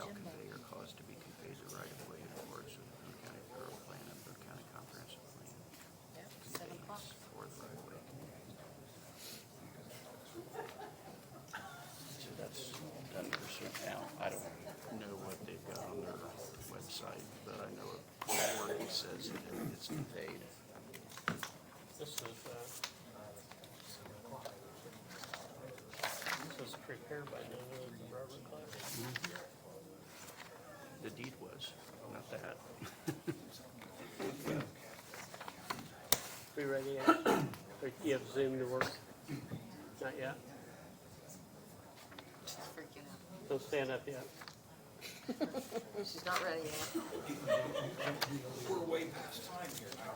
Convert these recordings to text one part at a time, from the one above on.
shall convey or cause to be conveyed the right of way in accordance with the Boone County Borough Plan and Boone County Comprehensive Plan. Yep, 7 o'clock. For the right of way. So that's done percent now. I don't know what they've got on their website, but I know it already says that it's conveyed. This is prepared by Robert Clark. The deed was, not that. We ready yet? Or you have Zoom to work? Not yet? She's freaking out. Don't stand up yet. She's not ready yet. We're way past time here now.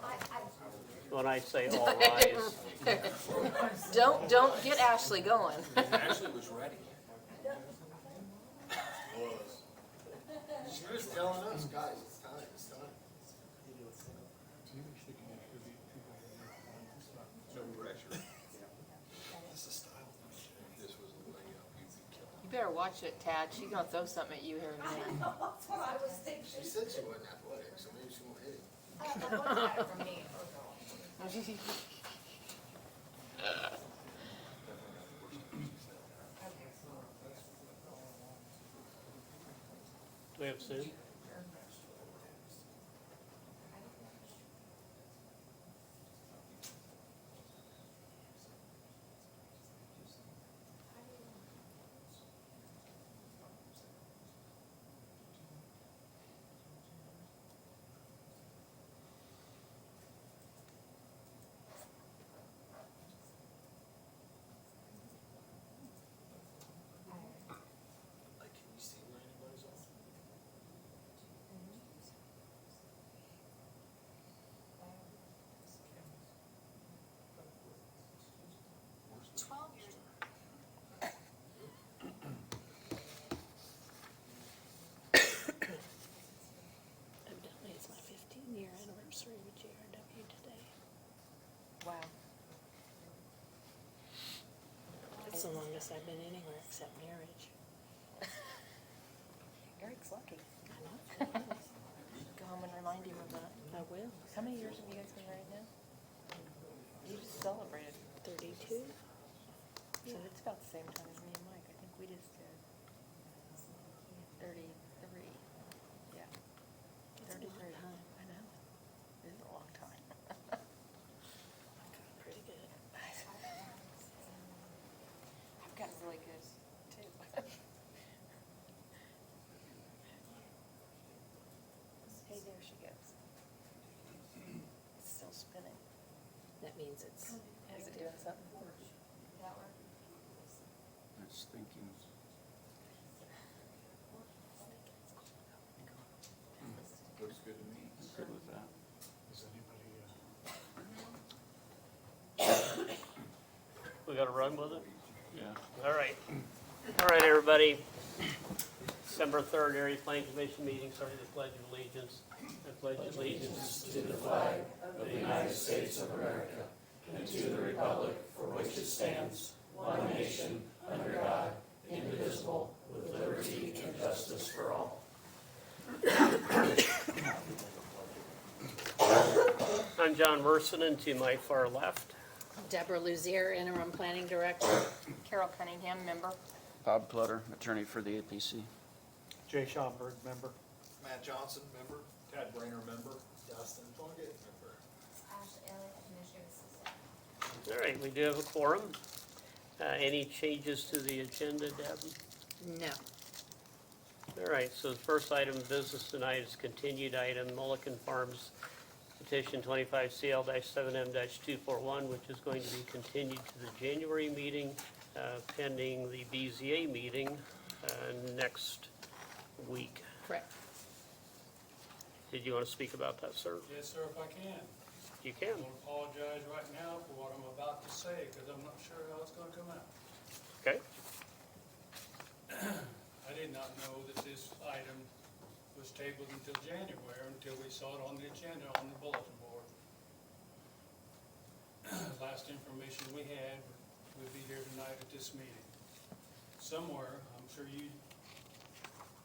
When I say all rise, Don't get Ashley going. Ashley was ready. She was telling us, guys, it's time, it's time. No pressure. This is style. If this was a layup, you'd be killing. You better watch it, Tad. She's gonna throw something at you here in a minute. That's what I was thinking. She said she wasn't athletic, so maybe she won't hit it. What's that from me? do we have Zoom? Like, can you see where anybody's on? Evidently, it's my 15-year anniversary with JRW today. Wow. It's the longest I've been anywhere except marriage. Eric's lucky. I know. Go home and remind him of that. I will. How many years have you guys been married now? You just celebrated. 32. So it's about the same time as me and Mike. I think we just did 33. Yeah. It's a 33. long time. I know. It is a long time. Pretty good. I've gotten really good too. Hey, there she goes. It's still spinning. That means it's Is it doing something? It's thinking. Looks good to me. Good with that. We gotta run with it? Yeah. All right. All right, everybody. December 3rd, Area Plan Commission meeting, starting the Pledge of Allegiance. I pledge allegiance to the flag of the United States of America and to the republic for which it stands, one nation, under God, indivisible, with liberty and justice for all. I'm John Merson, and to my far left. Deborah Luzier, Interim Planning Director. Carol Cunningham, member. Bob Clutter, attorney for the APC. Jay Schomburg, member. Matt Johnson, member. Tad Brainer, member. Dustin Plunkett, member. Ashley Elliott, administrative assistant. All right, we do have a quorum. Any changes to the agenda, Deb? No. All right, so the first item of business tonight is continued item Mulligan Farms petition 25CL-7M-241, which is going to be continued to the January meeting pending the BZA meeting next week. Correct. Did you want to speak about that, sir? Yes, sir, if I can. You I can. want to apologize right now for what I'm about to say, because I'm not sure how it's going to come out. Okay. I did not know that this item was tabled until January, until we saw it on the agenda on the bulletin board. Last information we had would be here tonight at this meeting. Somewhere, I'm sure you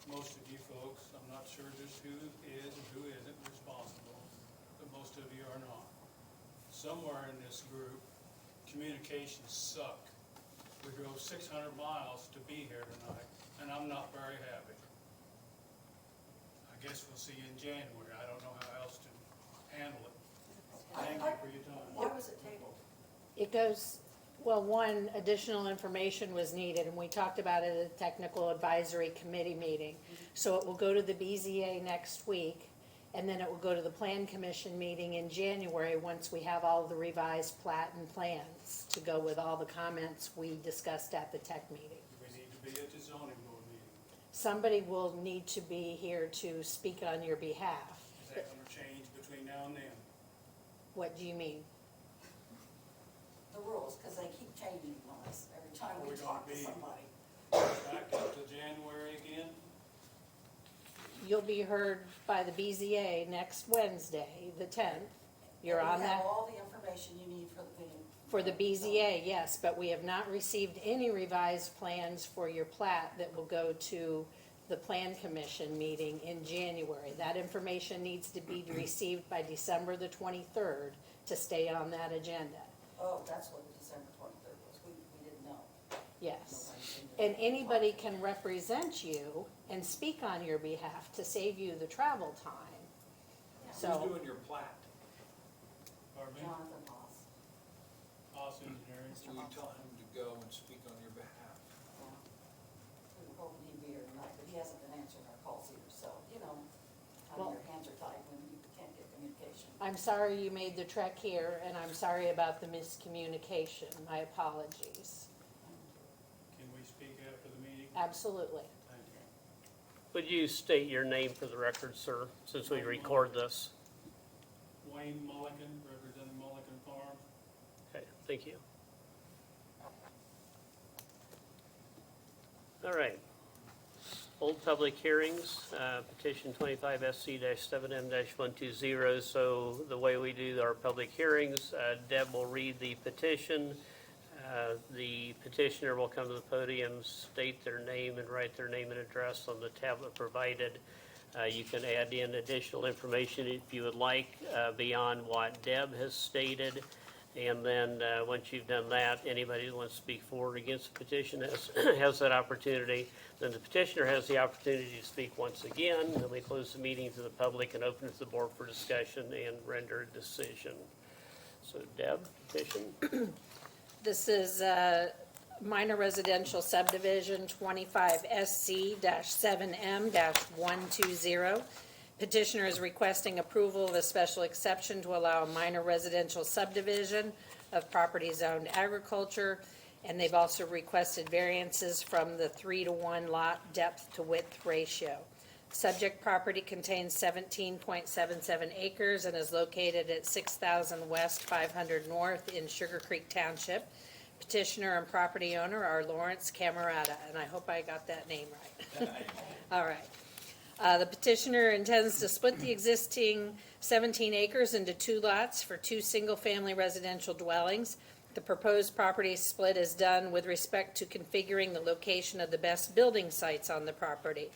most of you folks, I'm not sure just who is and who isn't responsible, but most of you are not. Somewhere in this group, communications suck. We drove 600 miles to be here tonight, and I'm not very happy. I guess we'll see you in January. I don't know how else to handle it. Thank you for your time. Why was it tabled? It goes, well, one, additional information was needed, and we talked about it at the Technical Advisory Committee meeting. So it will go to the BZA next week, and then it will go to the Plan Commission meeting in January, once we have all the revised plat and plans to go with all the comments we discussed at the tech meeting. Do we need to be at the zoning board meeting? Somebody will need to be here to speak on your behalf. Is that gonna change between now and then? What do you mean? The rules, because they keep changing on us every time Are we we talk gonna to be- somebody. Back up to January again? You'll be heard by the BZA next Wednesday, the 10th. You're And on you have that? all the information you need for the meeting. For the BZA, yes, but we have not received any revised plans for your plat that will go to the Plan Commission meeting in January. That information needs to be received by December the 23rd to stay on that agenda. Oh, that's what December 23rd was. We didn't know. Yes. Nobody seemed to- And anybody can represent you and speak on your behalf to save you the travel time. So, Who's doing your plat? Pardon me? Jonathan Moss. Haas Engineering. Will you tell him to go and speak on your behalf? Yeah. We were hoping he'd be here tonight, but he hasn't been answering our calls either, so, you know, how Well- your hands are tied when you can't get communication. I'm sorry you made the trek here, and I'm sorry about the miscommunication. My apologies. Can we speak after the meeting? Absolutely. Thank you. Would you state your name for the record, sir, since we record this? Wayne Mulligan, representing Mulligan Farms. Okay, thank you. All right. Old public hearings, petition 25 SC-7M-120. So the way we do our public hearings, Deb will read the petition. The petitioner will come to the podium, state their name, and write their name and address on the tablet provided. You can add in additional information if you would like, beyond what Deb has stated. And then, once you've done that, anybody who wants to speak for or against the petition has that opportunity. Then the petitioner has the opportunity to speak once again. Then we close the meeting to the public and open it to the board for discussion and render a decision. So Deb, petition. This is minor residential subdivision 25 SC-7M-120. Petitioner is requesting approval of a special exception to allow a minor residential subdivision of property zoned agriculture, and they've also requested variances from the 3-to-1 lot depth to width ratio. Subject property contains 17.77 acres and is located at 6,000 West, 500 North in Sugar Creek Township. Petitioner and property owner are Lawrence Camerata, and I hope I got that name right. All right. The petitioner intends to split the existing 17 acres into 2 lots for 2 single-family residential dwellings. The proposed property split is done with respect to configuring the location of the best building sites on the property.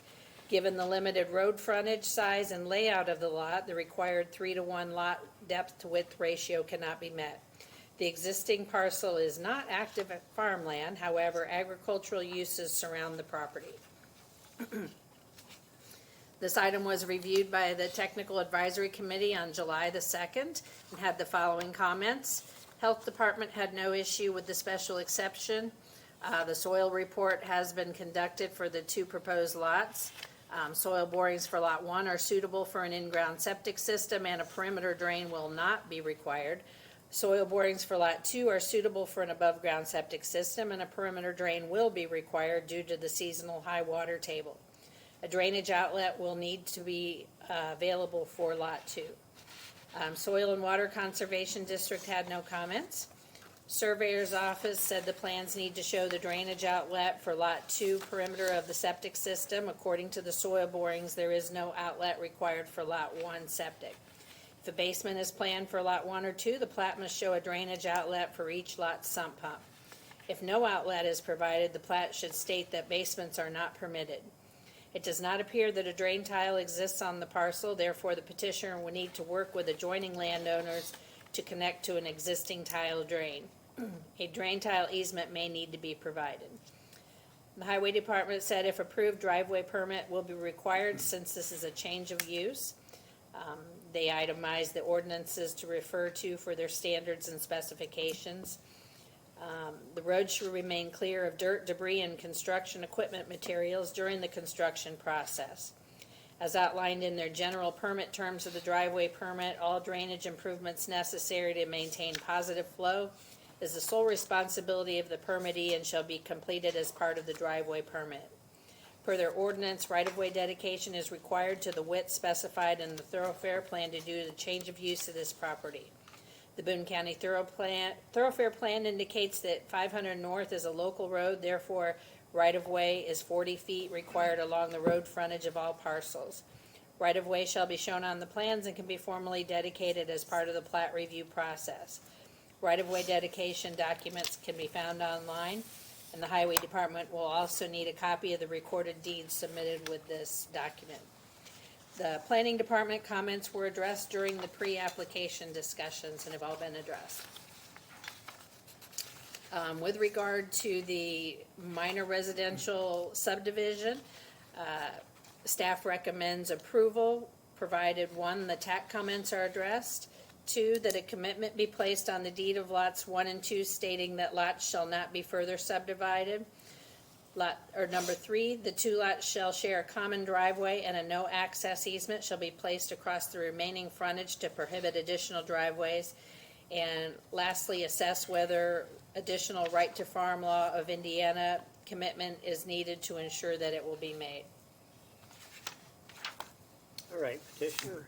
Given the limited road frontage, size, and layout of the lot, the required 3-to-1 lot depth to width ratio cannot be met. The existing parcel is not active farmland, however, agricultural uses surround the property. This item was reviewed by the Technical Advisory Committee on July the 2nd and had the following comments. Health Department had no issue with the special exception. The soil report has been conducted for the 2 proposed lots. Soil borings for Lot 1 are suitable for an in-ground septic system, and a perimeter drain will not be required. Soil borings for Lot 2 are suitable for an above-ground septic system, and a perimeter drain will be required due to the seasonal high water table. A drainage outlet will need to be available for Lot 2. Soil and Water Conservation District had no comments. Surveyor's Office said the plans need to show the drainage outlet for Lot 2 perimeter of the septic system. According to the soil borings, there is no outlet required for Lot 1 septic. If a basement is planned for Lot 1 or 2, the plat must show a drainage outlet for each lot's sump pump. If no outlet is provided, the plat should state that basements are not permitted. It does not appear that a drain tile exists on the parcel, therefore the petitioner will need to work with adjoining landowners to connect to an existing tile drain. A drain tile easement may need to be provided. The Highway Department said if approved, driveway permit will be required since this is a change of use. They itemized the ordinances to refer to for their standards and specifications. The road should remain clear of dirt, debris, and construction equipment materials during the construction process. As outlined in their general permit terms of the driveway permit, all drainage improvements necessary to maintain positive flow is the sole responsibility of the permittee and shall be completed as part of the driveway permit. Per their ordinance, right-of-way dedication is required to the width specified in the thoroughfare plan to do the change of use of this property. The Boone County Thoroughfare Plan indicates that 500 North is a local road, therefore right-of-way is 40 feet required along the road frontage of all parcels. Right-of-way shall be shown on the plans and can be formally dedicated as part of the plat review process. Right-of-way dedication documents can be found online, and the Highway Department will also need a copy of the recorded deed submitted with this document. The Planning Department comments were addressed during the pre-application discussions and have all been addressed. With regard to the minor residential subdivision, staff recommends approval, provided 1, the TAC comments are addressed, 2, that a commitment be placed on the deed of lots 1 and 2 stating that lots shall not be further subdivided. Number 3, the 2 lots shall share a common driveway and a no access easement shall be placed across the remaining frontage to prohibit additional driveways. And lastly, assess whether additional right to farm law of Indiana commitment is needed to ensure that it will be made. All right, petitioner.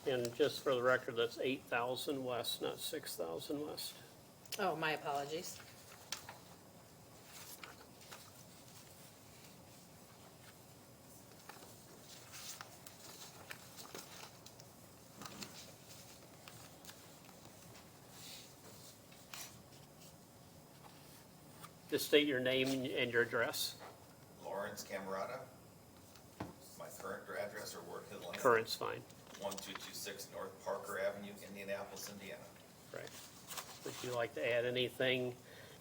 And just for the record, that's 8,000 west, not 6,000 west. Oh, my apologies. Just state your name and your address. Lawrence Camerata. My current address or work his line. Current's fine. 1226 North Parker Avenue, Indianapolis, Indiana. Right. Would you like to add anything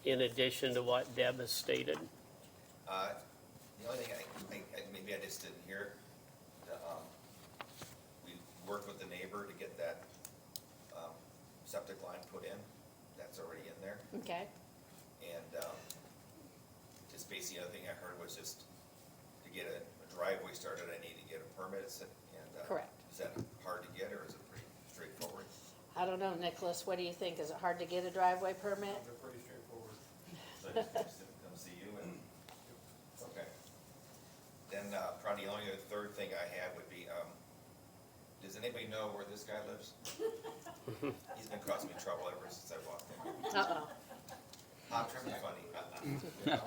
in addition to what Deb has stated? The only thing maybe I just didn't hear, we worked with the neighbor to get that septic line put in. That's already in there. Okay. And just basically, the other thing I heard was just to get a driveway started, I need to get a permit. And Correct. Is that hard to get, or is it pretty straightforward? I don't know, Nicholas, what do you think? Is it hard to get a driveway permit? They're pretty straightforward. So I just come see you and, okay. Then probably the only other third thing I had would be, does anybody know where this guy lives? He's been causing me trouble ever since I walked in. Uh-oh. I'm trying to be funny. Yeah,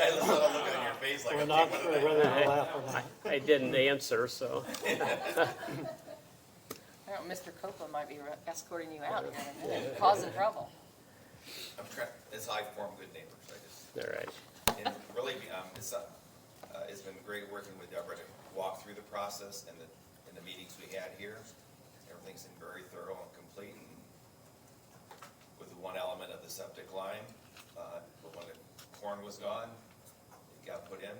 this little look on your face like, We're okay, not what sure did I whether do? to laugh or not. I didn't answer, so. I don't know, Mr. Copeland might be escorting you out here in a minute, causing trouble. I'm trying, that's how I form good neighbors, I just. All right. And really, it's been great working with Deborah to walk through the process and the meetings we had here. Everything's been very thorough and complete, and with the one element of the septic line, but when the corn was gone, it got put in.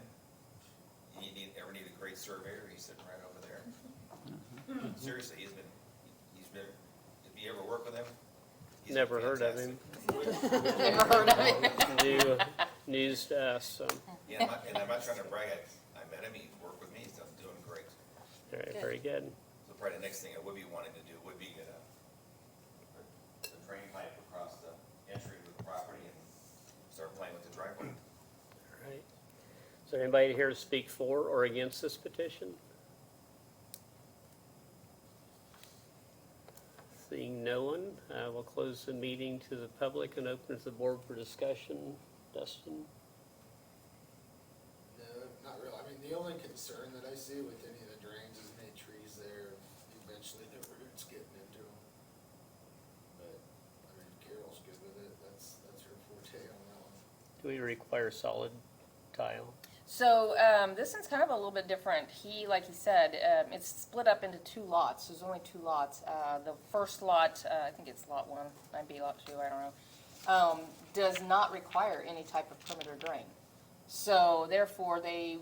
You ever need a great surveyor, he's sitting right over there. Seriously, he's been, if you ever work with him, he's Never heard of him. fantastic. Never heard of it. News to us, so. Yeah, I'm not trying to brag, I met him, he worked with me, he's doing great. All right, very good. So probably the next thing I would be wanting to do would be get a drain pipe across the entry to the property and start playing with the driveway. All right. Is there anybody here to speak for or against this petition? Seeing no one, we'll close the meeting to the public and open it to the board for discussion. Dustin? No, not really. I mean, the only concern that I see with any of the drains is any trees there, eventually the roots getting into them. But, I mean, Carol's good with it. That's her forte on that one. Do we require solid tile? So, this one's kind of a little bit different. Like he said, it's split up into two lots. There's only two lots. The first lot, I think it's lot one, might be lot two, I don't know, does not require any type of perimeter drain. So therefore, they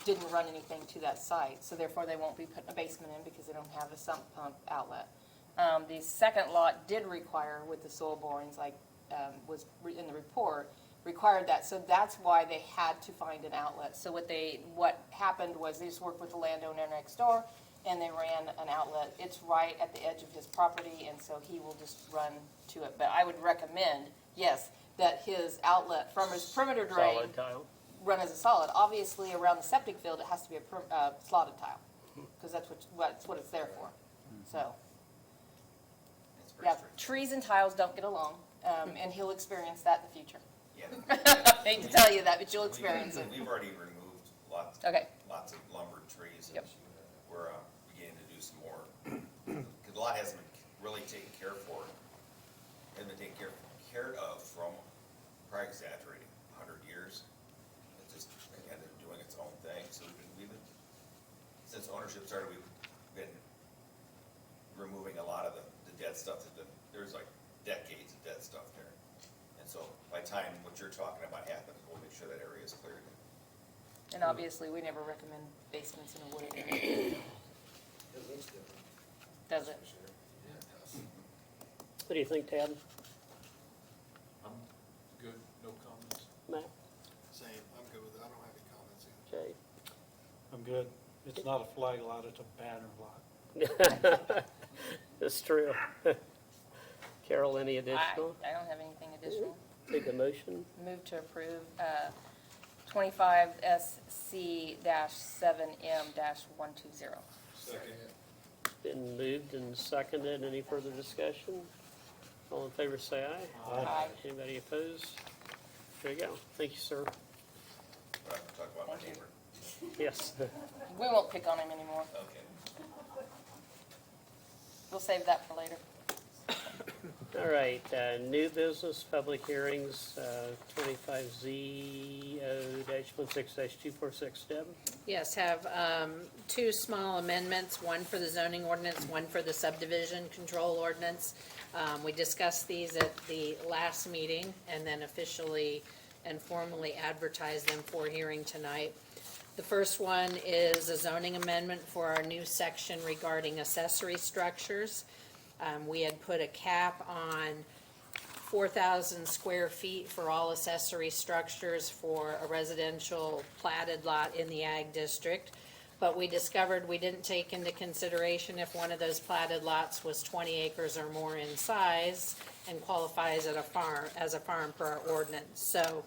didn't run anything to that site. So therefore, they won't be putting a basement in because they don't have a sump pump outlet. The second lot did require, with the soil borings, like was in the report, required that. So that's why they had to find an outlet. So what happened was they just worked with the landowner next door, and they ran an outlet. It's right at the edge of his property, and so he will just run to it. But I would recommend, yes, that his outlet from his perimeter drain Solid tile. run as a solid. Obviously, around the septic field, it has to be a slotted tile, because that's what it's there for. So, It's pretty yeah, strict. trees and tiles don't get along, and he'll experience that in the future. Yeah. Hate to tell you that, but you'll experience it. We've already removed lots of lumbered trees. Yep. We're beginning to do some more, because a lot hasn't been really taken care for, hasn't been taken care of from, probably exaggerating, 100 years. It's just kind of doing its own thing. So we've been, since ownership started, we've been removing a lot of the dead stuff. There's like decades of dead stuff there. And so by the time what you're talking about happens, we'll make sure that area is cleared. And obviously, we never recommend basements in a wooded area. It looks different. Does it? For sure. Yeah, it does. What do you think, Ted? I'm good, no comments. Matt? Same, I'm good with it. I don't have any comments either. Jay? I'm good. It's not a flag lot, it's a banner lot. That's true. Carol, any additional? I don't have anything additional. Take a motion. Move to approve 25 SC-7M-120. Second. Been moved and seconded. Any further discussion? All in favor, say aye. Aye. Anybody opposed? There you go. Thank you, sir. But I'll talk about my Thank you. neighbor. Yes. We won't pick on him anymore. Okay. We'll save that for later. All right, new business, public hearings, 25Z-16-246, Deb. Yes, have two small amendments, one for the zoning ordinance, one for the subdivision control ordinance. We discussed these at the last meeting and then officially and formally advertised them for hearing tonight. The first one is a zoning amendment for our new section regarding accessory structures. We had put a cap on 4,000 square feet for all accessory structures for a residential platted lot in the ag district. But we discovered we didn't take into consideration if one of those platted lots was 20 acres or more in size and qualifies as a farm per our ordinance. So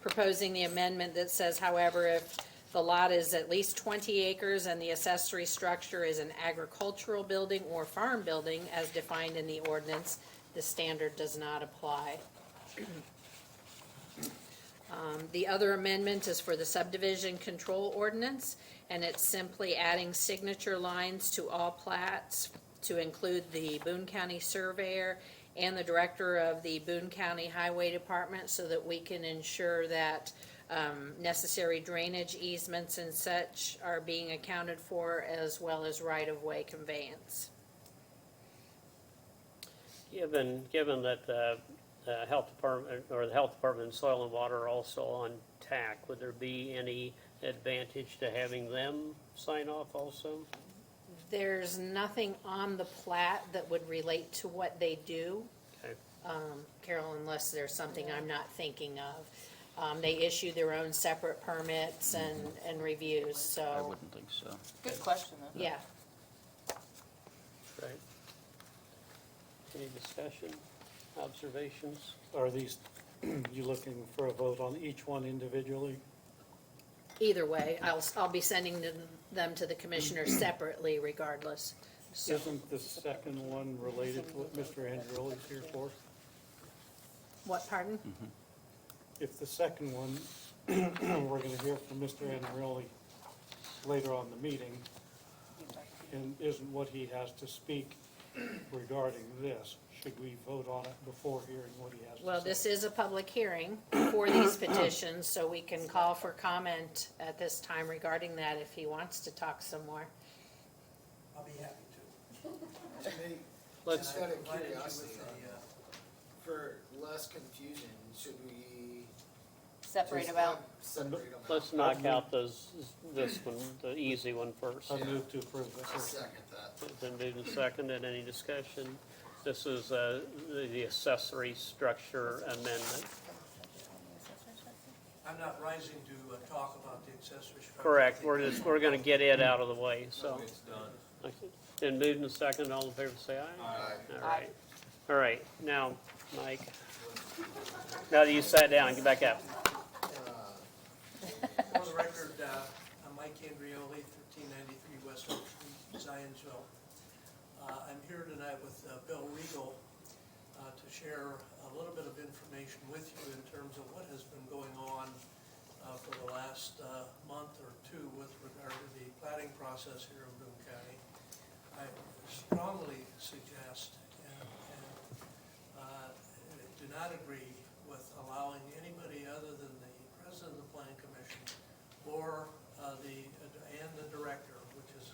proposing the amendment that says, however, if the lot is at least 20 acres and the accessory structure is an agricultural building or farm building as defined in the ordinance, the standard does not apply. The other amendment is for the subdivision control ordinance, and it's simply adding signature lines to all plats to include the Boone County Surveyor and the Director of the Boone County Highway Department so that we can ensure that necessary drainage easements and such are being accounted for, as well as right-of-way conveyance. Given that the health department, or the health department and soil and water are also on TAC, would there be any advantage to having them sign off also? There's nothing on the plat that would relate to what they do, Okay. Carol, unless there's something I'm not thinking of. They issue their own separate permits and reviews, I so, wouldn't think so. Good question, though. yeah. Right. Any discussion, observations? Are these, you looking for a vote on each one individually? Either way, I'll be sending them to the commissioners separately regardless. So, Isn't the second one related to what Mr. Andreoli's here for? what, pardon? If the second one, we're gonna hear from Mr. Andreoli later on in the meeting, and isn't what he has to speak regarding this, should we vote on it before hearing what he has to say? Well, this is a public hearing for these petitions, so we can call for comment at this time regarding that if he wants to talk some more. I'll be happy to. Let's- Just out of Provided you curiosity, with a, for less confusion, should we? Separate just them out. have- Separate them out? Let's knock out this one, the easy one first. I move to approve I this. second that. It's been moved and seconded. Any discussion? This is the accessory structure amendment. I'm not rising to talk about the accessory structure. Correct, we're gonna get it out of the way, so. It's done. Okay. Been moved and seconded. All in favor say aye. Aye. All right. All right, now, Mike. Now that you sat down, get back up. For the record, I'm Mike Andrioli, 1393 West Oak Street, Zionsville. I'm here tonight with Bill Regal to share a little bit of information with you in terms of what has been going on for the last month or two with regard to the planning process here in Boone County. I strongly suggest and do not agree with allowing anybody other than the president of the planning commission or the director, which is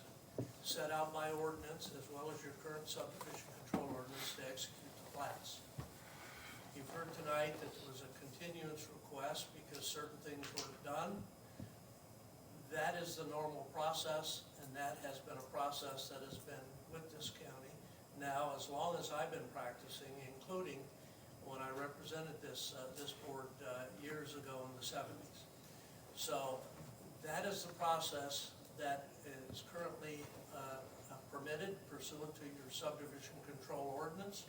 set out by ordinance as well as your current subdivision control ordinance, to execute the plats. You've heard tonight that there was a continuance request because certain things weren't done. That is the normal process, and that has been a process that has been with this county now as long as I've been practicing, including when I represented this board years ago in the 70s. So that is the process that is currently permitted pursuant to your subdivision control ordinance.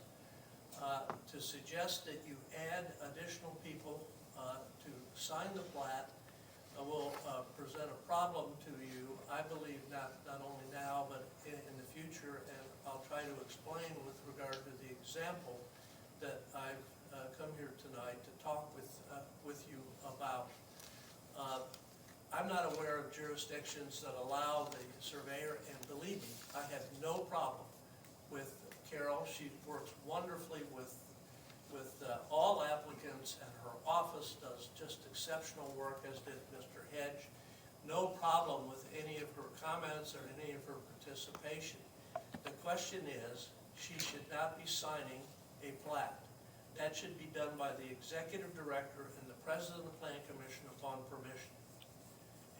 To suggest that you add additional people to sign the plat will present a problem to you, I believe, not only now, but in the future, and I'll try to explain with regard to the example that I've come here tonight to talk with you about. I'm not aware of jurisdictions that allow the surveyor, and believe me, I have no problem with Carol. She works wonderfully with all applicants, and her office does just exceptional work, as did Mr. Hedge. No problem with any of her comments or any of her participation. The question is, she should not be signing a plat. That should be done by the executive director and the president of the planning commission upon permission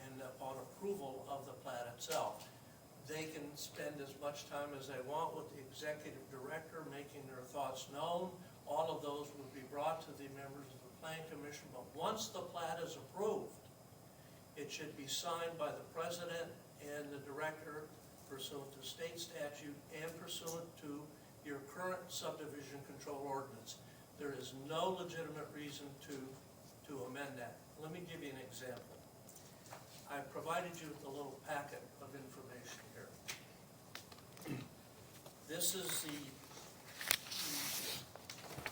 and upon approval of the plat itself. They can spend as much time as they want with the executive director making their thoughts known. All of those would be brought to the members of the planning commission, but once the plat is approved, it should be signed by the president and the director pursuant to state statute and pursuant to your current subdivision control ordinance. There is no legitimate reason to amend that. Let me give you an example. I provided you with a little packet of information here. This is the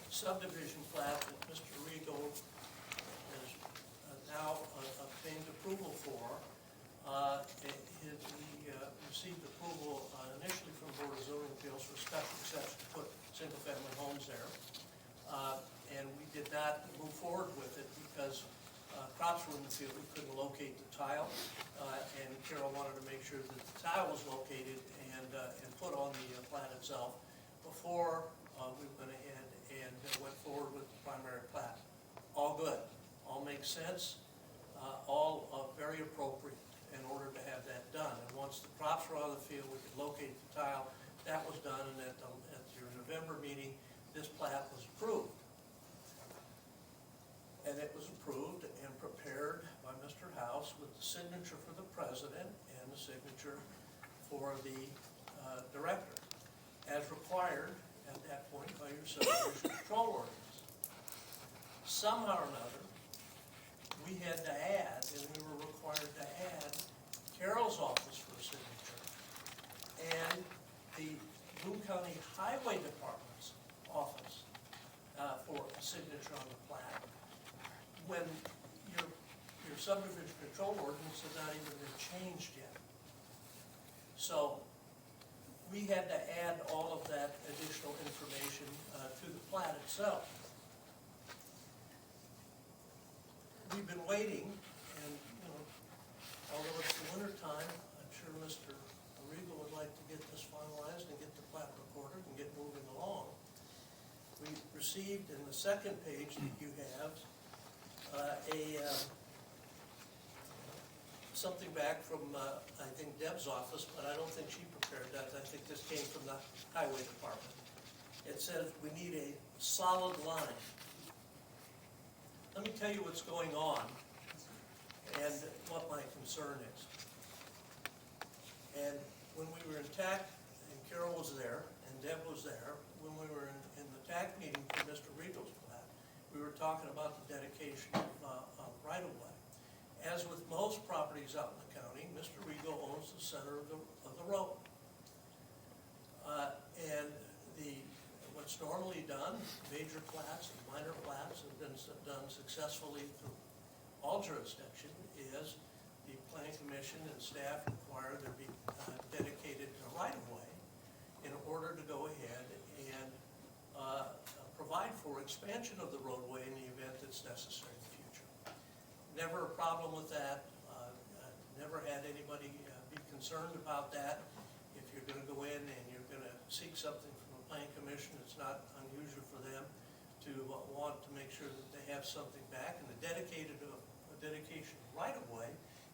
subdivision plat that Mr. Regal has now obtained approval for. He received approval initially from the Board of Zoning Appeals for special exception to put single-family homes there. And we did not move forward with it because crops were in the field, we couldn't locate the tile, and Carol wanted to make sure that the tile was located and put on the plat itself before we went ahead and went forward with the primary plat. All good, all makes sense, all very appropriate in order to have that done. And once the crops were on the field, we could locate the tile. That was done, and at your November meeting, this plat was approved. And it was approved and prepared by Mr. House with the signature for the president and the signature for the director, as required at that point by your subdivision control ordinance. Somehow or another, we had to add, and we were required to add Carol's office for a signature and the Boone County Highway Department's office for a signature on the plat, when your subdivision control ordinance has not even been changed yet. So we had to add all of that additional information to the plat itself. We've been waiting, and, you know, although it's the winter time, I'm sure Mr. Regal would like to get this finalized and get the plat recorded and get moving along. We received in the second page that you have, something back from, I think Deb's office, but I don't think she prepared that. I think this came from the highway department. It says we need a solid line. Let me tell you what's going on and what my concern is. And when we were in TAC, and Carol was there, and Deb was there, when we were in the TAC meeting for Mr. Regal's plat, we were talking about the dedication of right-of-way. As with most properties out in the county, Mr. Regal owns the center of the road. And what's normally done, major plats and minor plats have been done successfully through all jurisdiction, is the planning commission and staff require there be dedicated to right-of-way in order to go ahead and provide for expansion of the roadway in the event it's necessary in the future. Never a problem with that. Never had anybody be concerned about that. If you're going to go in and you're going to seek something from the planning commission, it's not unusual for them to want to make sure that they have something back. And the dedication right of way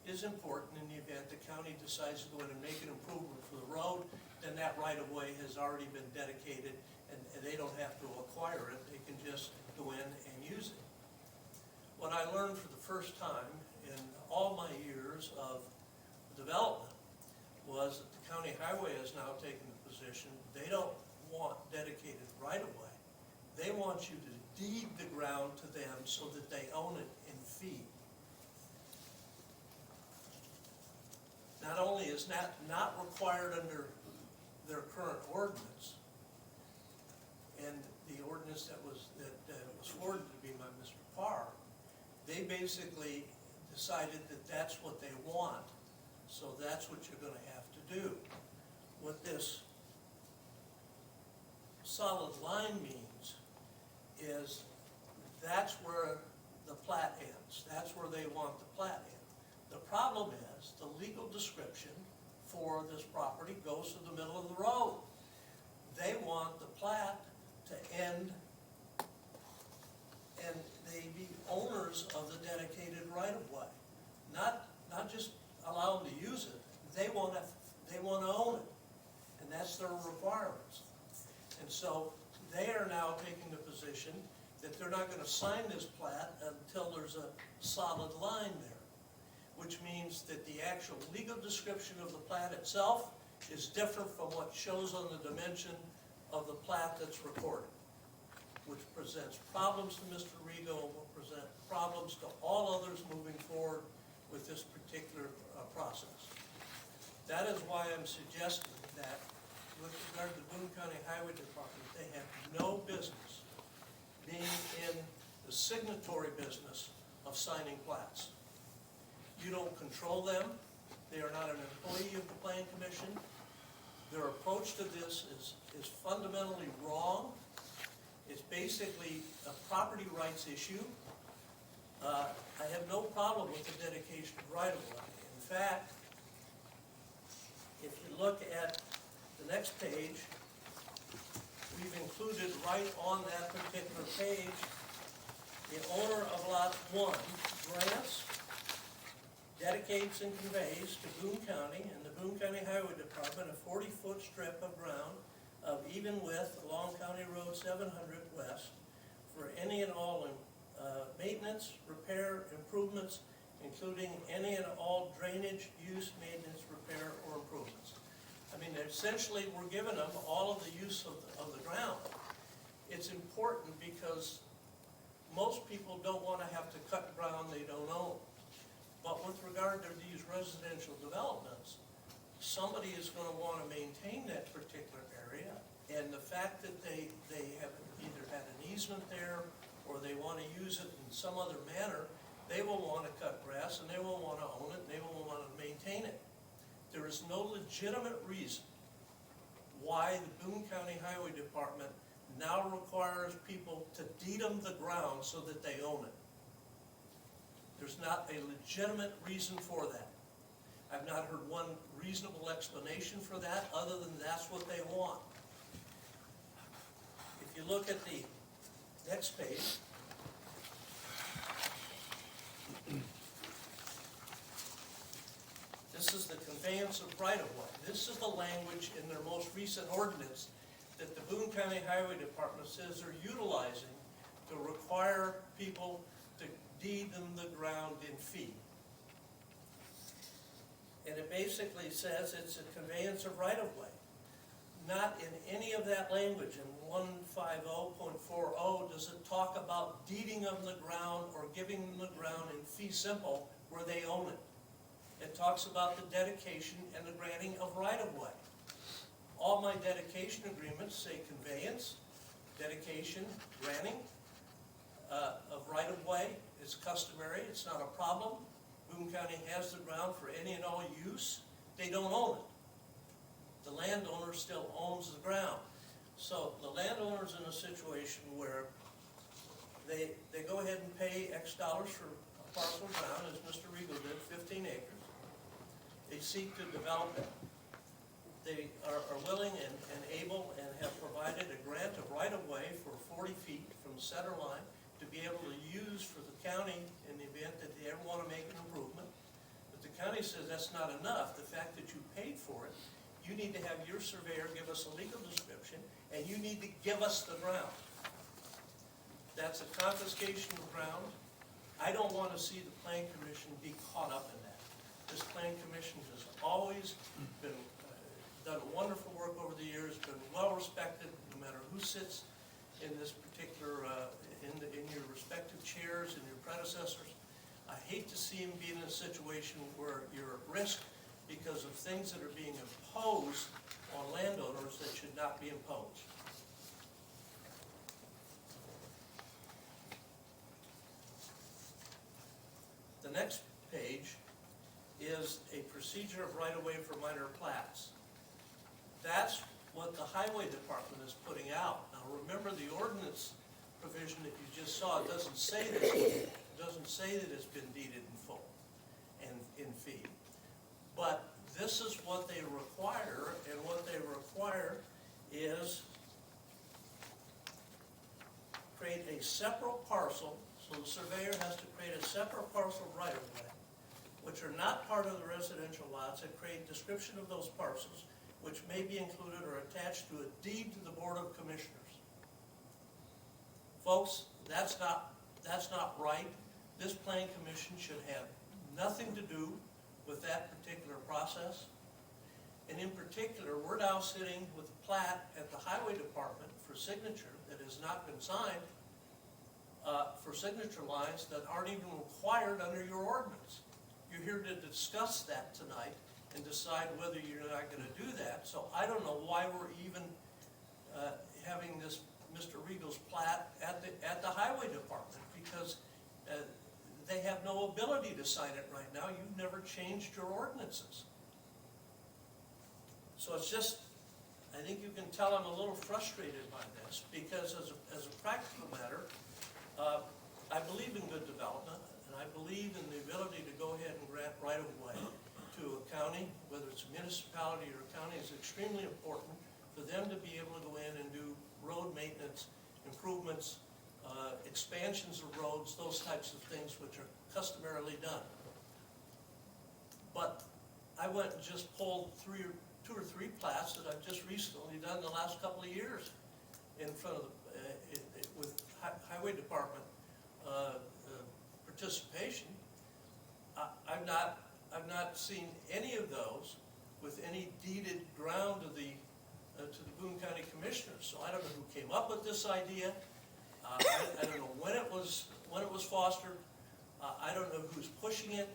is important in the event the county decides to go in and make an improvement for the road. Then that right of way has already been dedicated, and they don't have to acquire it. They can just go in and use it. What I learned for the first time in all my years of development was that the county highway has now taken the position they don't want dedicated right-of-way. They want you to deed the ground to them so that they own it in fee. Not only is that not required under their current ordinance, and the ordinance that was forwarded to me by Mr. Parr, they basically decided that that's what they want, so that's what you're going to have to do. What this solid line means is that's where the plat ends. That's where they want the plat in. The problem is the legal description for this property goes to the middle of the road. They want the plat to end and they be owners of the dedicated right-of-way. Not just allow them to use it, they want to own it. And that's their requirements. And so they are now taking the position that they're not going to sign this plat until there's a solid line there, which means that the actual legal description of the plat itself is different from what shows on the dimension of the plat that's recorded, which presents problems to Mr. Rigo and will present problems to all others moving forward with this particular process. That is why I'm suggesting that with regard to the Boone County Highway Department, they have no business being in the signatory business of signing plats. You don't control them. They are not an employee of the Planning Commission. Their approach to this is fundamentally wrong. It's basically a property rights issue. I have no problem with the dedication of right-of-way. In fact, if you look at the next page, we've included right on that particular page, the owner of lot 1 grants, dedicates and conveys to Boone County and the Boone County Highway Department a 40-foot strip of ground of even width along County Road 700 West for any and all maintenance, repair, improvements, including any and all drainage, use, maintenance, repair, or improvements. I mean, essentially, we're giving them all of the use of the ground. It's important because most people don't want to have to cut ground they don't own. But with regard to these residential developments, somebody is going to want to maintain that particular area, and the fact that they have either had an easement there or they want to use it in some other manner, they will want to cut grass and they will want to own it and they will want to maintain it. There is no legitimate reason why the Boone County Highway Department now requires people to deed them the ground so that they own it. There's not a legitimate reason for that. I've not heard one reasonable explanation for that, other than that's what they want. If you look at the next page, this is the conveyance of right-of-way. This is the language in their most recent ordinance that the Boone County Highway Department says they're utilizing to require people to deed them the ground in fee. And it basically says it's a conveyance of right-of-way. Not in any of that language in 150.40 does it talk about deeding them the ground or giving them the ground in fee simple where they own it. It talks about the dedication and the granting of right-of-way. All my dedication agreements say conveyance, dedication, granting of right-of-way. It's customary, it's not a problem. Boone County has the ground for any and all use. They don't own it. The landowner still owns the ground. So the landowner's in a situation where they go ahead and pay X dollars for a parcel of ground, as Mr. Regal did, 15 acres. They seek to develop it. They are willing and able and have provided a grant of right-of-way for 40 feet from the center line to be able to use for the county in the event that they ever want to make an improvement. But the county says that's not enough. The fact that you paid for it, you need to have your surveyor give us a legal description, and you need to give us the ground. That's a confiscation of ground. I don't want to see the Plan Commission be caught up in that. This Plan Commission has always been done wonderful work over the years, been well respected, no matter who sits in this particular, in your respective chairs and your predecessors. I hate to see them be in a situation where you're at risk because of things that are being imposed on landowners that should not be imposed. The next page is a procedure of right-of-way for minor plats. That's what the Highway Department is putting out. Now remember, the ordinance provision that you just saw doesn't say this. It doesn't say that it's been deeded in full and in fee. But this is what they require, and what they require is create a separate parcel. So the surveyor has to create a separate parcel right-of-way, which are not part of the residential lots, and create description of those parcels, which may be included or attached to a deed to the Board of Commissioners. Folks, that's not right. This Plan Commission should have nothing to do with that particular process. And in particular, we're now sitting with a plat at the Highway Department for signature that has not been signed, for signature lines that aren't even required under your ordinance. You're here to discuss that tonight and decide whether you're not going to do that. So I don't know why we're even having this Mr. Regal's plat at the Highway Department, because they have no ability to sign it right now. You've never changed your ordinances. So it's just, I think you can tell I'm a little frustrated by this, because as a practical matter, I believe in good development, and I believe in the ability to go ahead and grant right-of-way to a county, whether it's a municipality or a county, is extremely important for them to be able to go in and do road maintenance, improvements, expansions of roads, those types of things which are customarily done. But I went and just pulled two or three plats that I've just recently done the last couple of years in front of with Highway Department participation. I've not seen any of those with any deeded ground to the Boone County Commissioners. So I don't know who came up with this idea. I don't know when it was fostered. I don't know who's pushing it.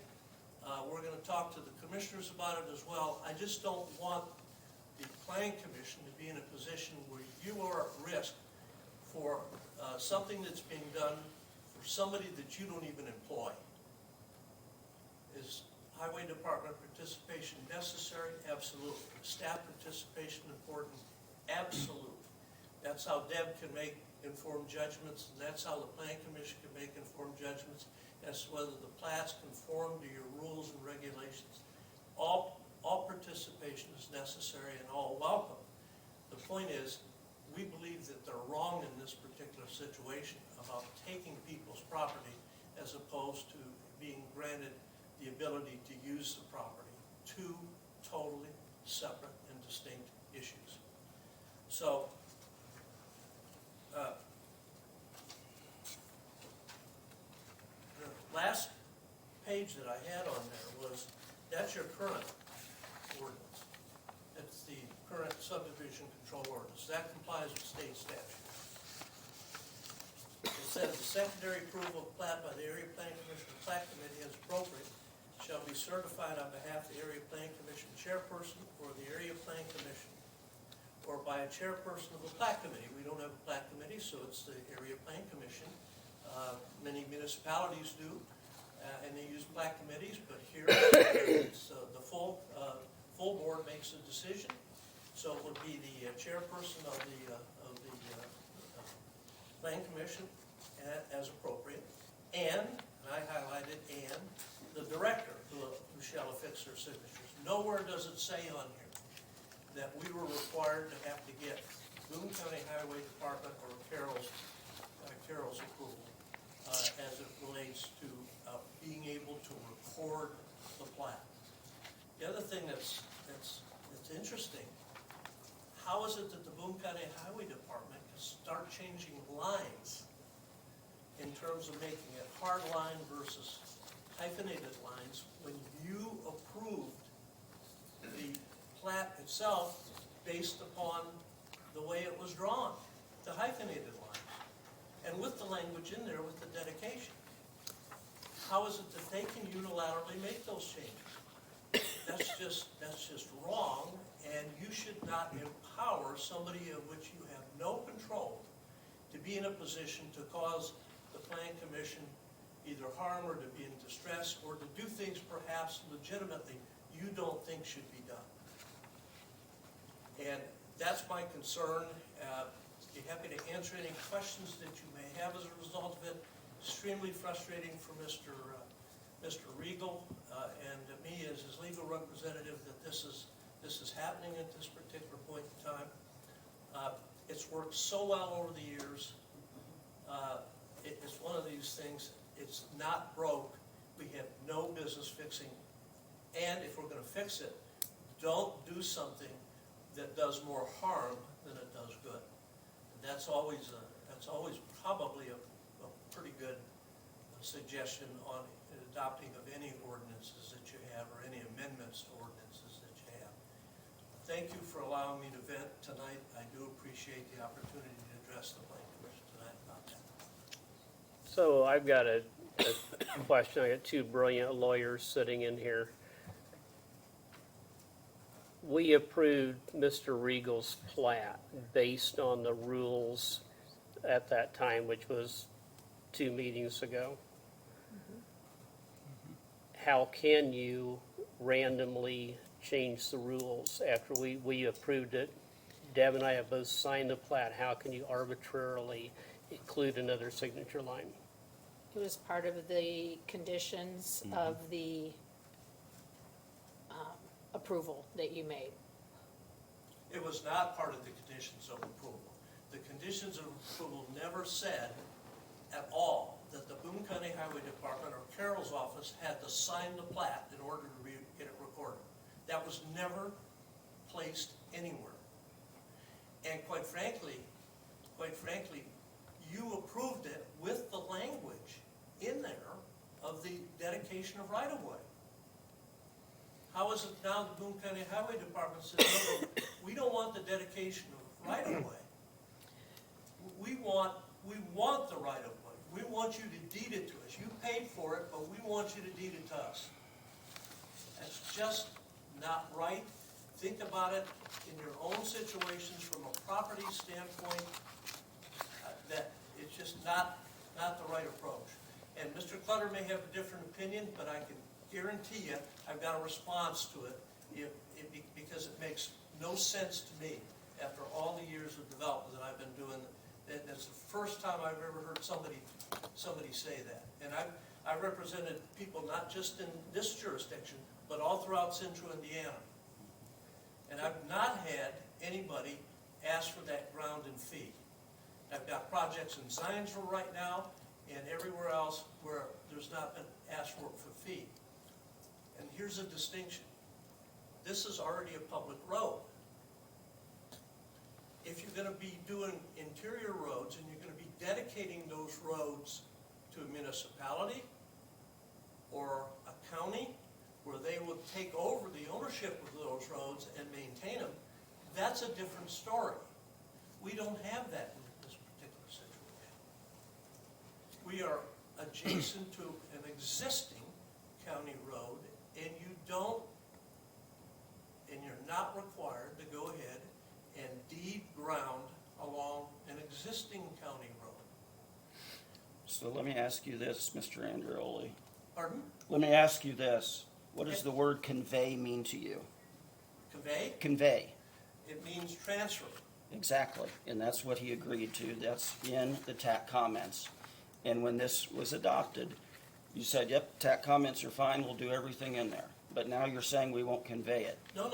We're going to talk to the commissioners about it as well. I just don't want the Planning Commission to be in a position where you are at risk for something that's being done for somebody that you don't even employ. Is Highway Department participation necessary? Absolutely. Staff participation important? Absolutely. That's how Deb can make informed judgments, and that's how the Plan Commission can make informed judgments as to whether the plats conform to your rules and regulations. All participation is necessary and all welcome. The point is, we believe that they're wrong in this particular situation about taking people's property as opposed to being granted the ability to use the property. Two totally separate and distinct issues. So, the last page that I had on there was, that's your current ordinance. That's the current subdivision control ordinance. That complies with state statute. It says the secondary approval of plat by the Area Plan Commission or Plat Committee as appropriate shall be certified on behalf of the Area Plan Commission chairperson or the Area Plan Commission, or by a chairperson of the Plat Committee. We don't have a Plat Committee, so it's the Area Plan Commission. Many municipalities do, and they use Plat Committees, but here it's, the full board makes a decision. So it would be the chairperson of the Plan Commission as appropriate, and I highlighted, and the director who shall affix their signatures. Nowhere does it say on here that we were required to have to get Boone County Highway Department or Carroll's approval as it relates to being able to record the plat. The other thing that's interesting, how is it that the Boone County Highway Department can start changing lines in terms of making it hard line versus hyphenated lines when you approved the plat itself based upon the way it was drawn, the hyphenated lines, and with the language in there with the dedication? How is it that they can unilaterally make those changes? That's just wrong, and you should not empower somebody of which you have no control to be in a position to cause the Plan Commission either harm or to be in distress or to do things perhaps legitimately you don't think should be done. And that's my concern. Be happy to answer any questions that you may have as a result of it. Extremely frustrating for Mr. Regal and me as his legal representative that this is happening at this particular point in time. It's worked so well over the years. It's one of these things, it's not broke. We have no business fixing. And if we're going to fix it, don't do something that does more harm than it does good. And that's always probably a pretty good suggestion on adopting of any ordinances that you have or any amendments to ordinances that you have. Thank you for allowing me to vent tonight. I do appreciate the opportunity to address the Plan Commission tonight about that. So I've got a question. I got two brilliant lawyers sitting in here. We approved Mr. Regal's plat based on the rules at that time, which was 2 meetings ago. How can you randomly change the rules after we approved it? Deb and I have both signed the plat. How can you arbitrarily include another signature line? It was part of the conditions of the approval that you made. It was not part of the conditions of approval. The conditions of approval never said at all that the Boone County Highway Department or Carroll's office had to sign the plat in order to get it recorded. That was never placed anywhere. And quite frankly, you approved it with the language in there of the dedication of right-of-way. How is it now the Boone County Highway Department says, no, we don't want the dedication of right-of-way. We want the right-of-way. We want you to deed it to us. You paid for it, but we want you to deed it to us. That's just not right. Think about it in your own situations from a property standpoint. That it's just not the right approach. And Mr. Clutter may have a different opinion, but I can guarantee you I've got a response to it because it makes no sense to me after all the years of development that I've been doing, and it's the first time I've ever heard somebody say that. And I represented people not just in this jurisdiction, but all throughout central Indiana. And I've not had anybody ask for that ground and fee. I've got projects in Zionsville right now and everywhere else where there's not been asked for fee. And here's a distinction. This is already a public road. If you're gonna be doing interior roads and you're gonna be dedicating those roads to a municipality or a county where they would take over the ownership of those roads and maintain them, that's a different story. We don't have that in this particular situation. We are adjacent to an existing county road, and you're not required to go ahead and deed ground along an existing county road. So let me ask you this, Mr. Andreoli. Pardon? Let me ask you this. What does the word convey mean to you? Convey? Convey. It means transfer. Exactly, and that's what he agreed to. That's in the TAC comments. And when this was adopted, you said, yep, TAC comments are fine, we'll do everything in there. But now you're saying we won't convey it. No.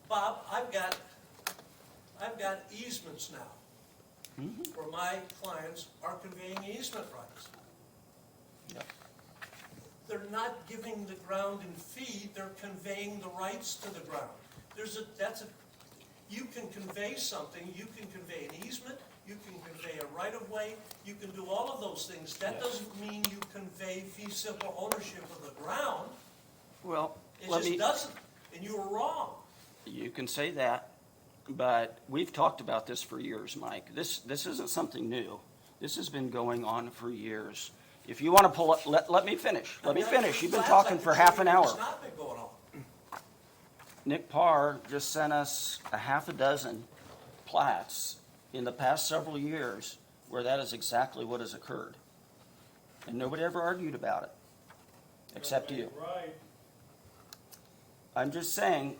Bob, I've got easements now where my clients are conveying easement rights. Yep. They're not giving the ground in fee, they're conveying the rights to the ground. You can convey something, you can convey an easement, you can convey a right-of-way, you can do all of those things. That Yes. doesn't mean you convey fee simple ownership of the ground. Well, It let just me, doesn't, and you were wrong. you can say that, but we've talked about this for years, Mike. This isn't something new. This has been going on for years. If you want to pull up, let me finish. Let me finish. You've been talking for half an hour. It's not been going on. Nick Parr just sent us a half a dozen plats in the past several years where that is exactly what has occurred. And nobody ever argued about it, except you. Right. I'm just saying,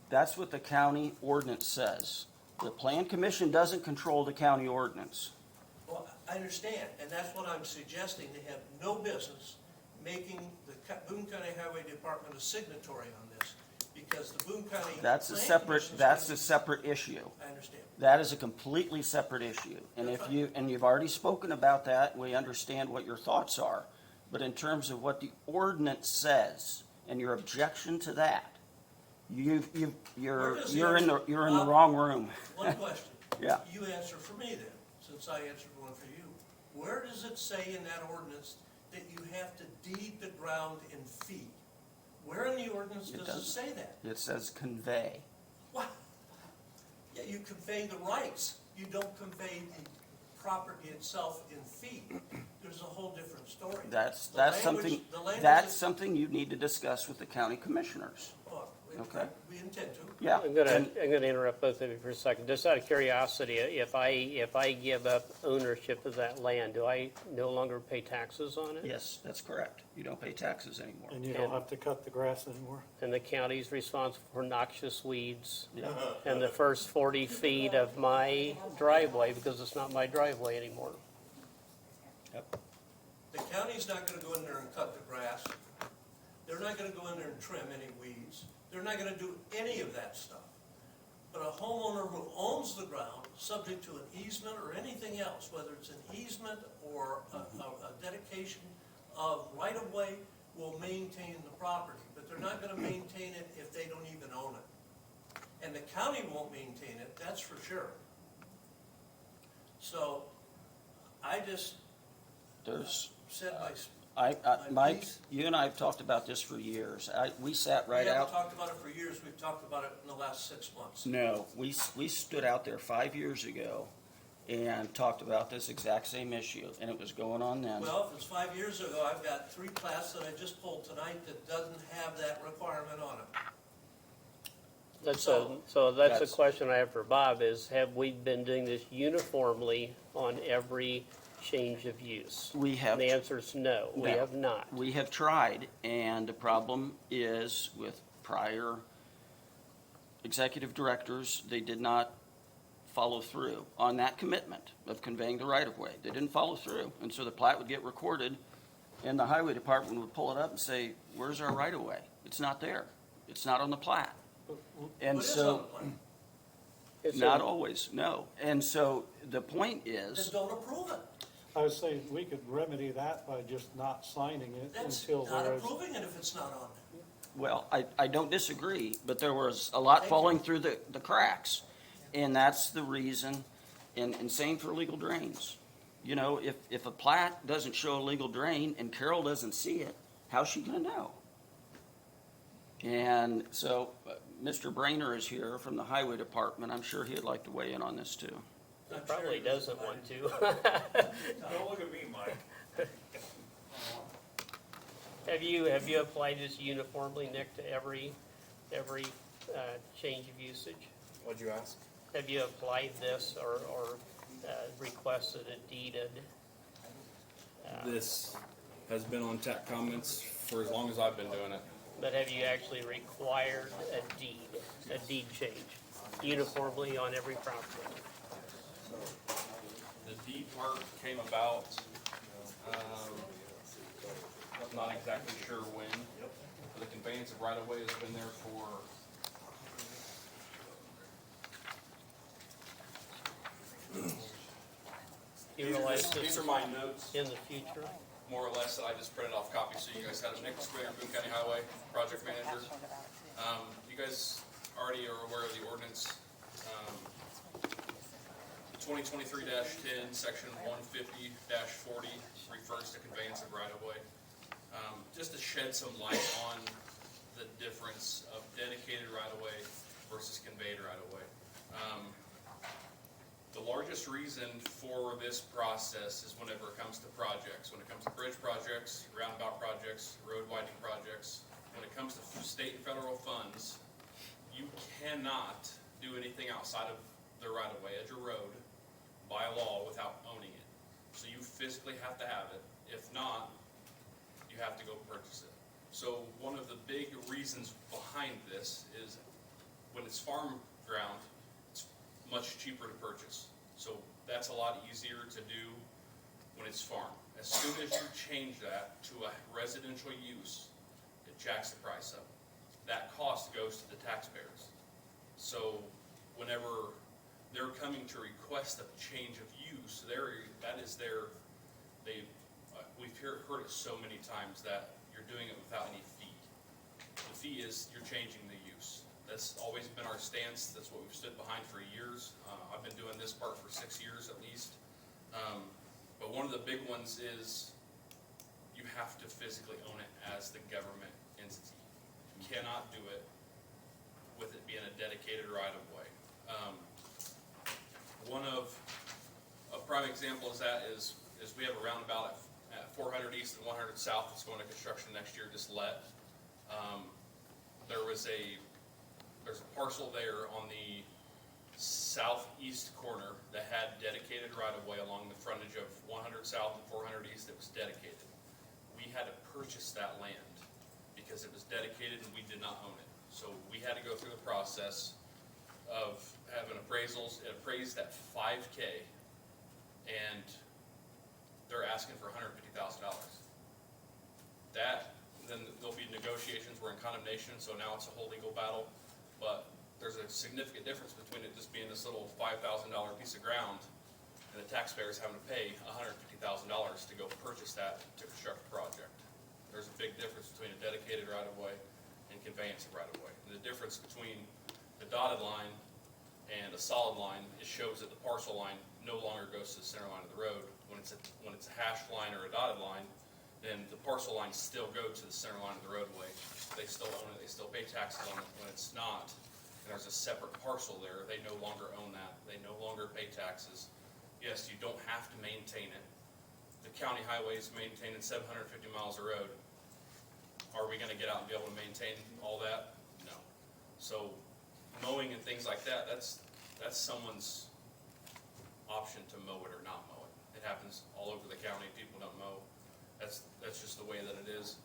that's what the county ordinance says. The plan commission doesn't control the county ordinance. Well, I understand, and that's what I'm suggesting. They have no business making the Boone County Highway Department a signatory on this, because the Boone County. That's a Plan separate, Commission's that's gonna a separate issue. be- I understand. That is a completely separate issue. And if you, and you've already spoken about that, we understand what your thoughts are. But in terms of what the ordinance says and your objection to that, you're in the wrong room. One question. Yeah. You answer for me then, since I answered one for you. Where does it say in that ordinance that you have to deed the ground in fee? Where in the ordinance It does it doesn't. say that? It says convey. What? Yeah, you convey the rights. You don't convey the property itself in fee. There's a whole different story. That's The language- something, the language that's is- something you need to discuss with the county commissioners. Well, Okay. We intend to. Yeah. I'm gonna and- interrupt both of you for a second. Just out of curiosity, if I give up ownership of that land, do I no longer pay taxes on it? Yes, that's correct. You don't pay taxes anymore. And you don't have to cut the grass anymore. And the county's responsible for noxious weeds Yeah. and the first 40 feet of my driveway, because it's not my driveway anymore. Yep. The county's not gonna go in there and cut the grass. They're not gonna go in there and trim any weeds. They're not gonna do any of that stuff. But a homeowner who owns the ground, subject to an easement or anything else, whether it's an easement or a dedication of right-of-way, will maintain the property. But they're not gonna maintain it if they don't even own it. And the county won't maintain it, that's for sure. So, I just said Mike, piece. you and I have talked about this for years. We sat We right haven't out. talked about it for years, we've talked about it in the last 6 months. No, we stood out there 5 years ago and talked about this exact same issue, and it was going on then. Well, if it's 5 years ago, I've got 3 plats that I just pulled tonight that doesn't have that requirement on it. So that's That's- a question I have for Bob, is have we been doing this uniformly on every change of use? We have. And the answer is no, we No. have not. We have tried, and the problem is with prior executive directors, they did not follow through on that commitment of conveying the right-of-way. They didn't follow through, and so the plat would get recorded, and the highway department would pull it up and say, where's our right-of-way? It's not there. It's not on the plat. And What is on so, the plan? not always, no. And so the point Then is, don't approve it. I was saying, we could remedy that by just not signing it That's until not there is. approving it if it's not on there. well, I don't disagree, but there was a lot falling through the cracks. And that's the reason, and same for legal drains. You know, if a plat doesn't show a legal drain and Carol doesn't see it, how's she gonna know? And so, Mr. Brainer is here from the highway department. I'm sure he'd like to weigh in on this too. He I'm probably sure it doesn't want to. Don't look at me, Mike. Have you applied this uniformly, Nick, to every change of usage? What'd you ask? Have you applied this or requested a deeded? This has been on tech comments for as long as I've been doing it. But have you actually required a deed change uniformly on every property? The deed part came about, I'm not exactly sure when. The conveyance of right-of-way has been there for, Do you realize these this are my notes, in the future? more or less, that I just printed off copies, so you guys had them. Nick Square, Boone County Highway, project manager. You guys already are aware of the ordinance. 2023-10, section 150-40 refers to conveyance of right-of-way. Just to shed some light on the difference of dedicated right-of-way versus conveyed right-of-way. The largest reason for this process is whenever it comes to projects. When it comes to bridge projects, roundabout projects, road widening projects, when it comes to state and federal funds, you cannot do anything outside of the right-of-way, edge of road, by law without owning it. So you physically have to have it. If not, you have to go purchase it. So one of the big reasons behind this is when it's farm ground, it's much cheaper to purchase. So that's a lot easier to do when it's farm. As soon as you change that to a residential use, it jacks the price up. That cost goes to the taxpayers. So whenever they're coming to request a change of use, we've heard it so many times that you're doing it without any fee. The fee is you're changing the use. That's always been our stance. That's what we've stood behind for years. I've been doing this part for 6 years at least. But one of the big ones is you have to physically own it as the government entity. You cannot do it with it being a dedicated right-of-way. One of a prime example is we have a roundabout at 400 East and 100 South that's going to construction next year, just let. There's a parcel there on the southeast corner that had dedicated right-of-way along the frontage of 100 South and 400 East that was dedicated. We had to purchase that land because it was dedicated and we did not own it. So we had to go through the process of having appraisals. It appraised at $5K, and they're asking for $150,000. Then there'll be negotiations. We're in condemnation, so now it's a whole legal battle. But there's a significant difference between it just being this little $5,000 piece of ground and the taxpayers having to pay $150,000 to go purchase that to construct a project. There's a big difference between a dedicated right-of-way and conveyance of right-of-way. And the difference between the dotted line and a solid line, it shows that the parcel line no longer goes to the center line of the road. When it's a hashed line or a dotted line, then the parcel lines still go to the center line of the roadway. They still own it, they still pay taxes on it. When it's not, and there's a separate parcel there, they no longer own that. They no longer pay taxes. Yes, you don't have to maintain it. The county highway is maintaining 750 miles of road. Are we gonna get out and be able to maintain all that? No. So mowing and things like that, that's someone's option to mow it or not mow it. It happens all over the county. People don't mow. That's just the way that it is.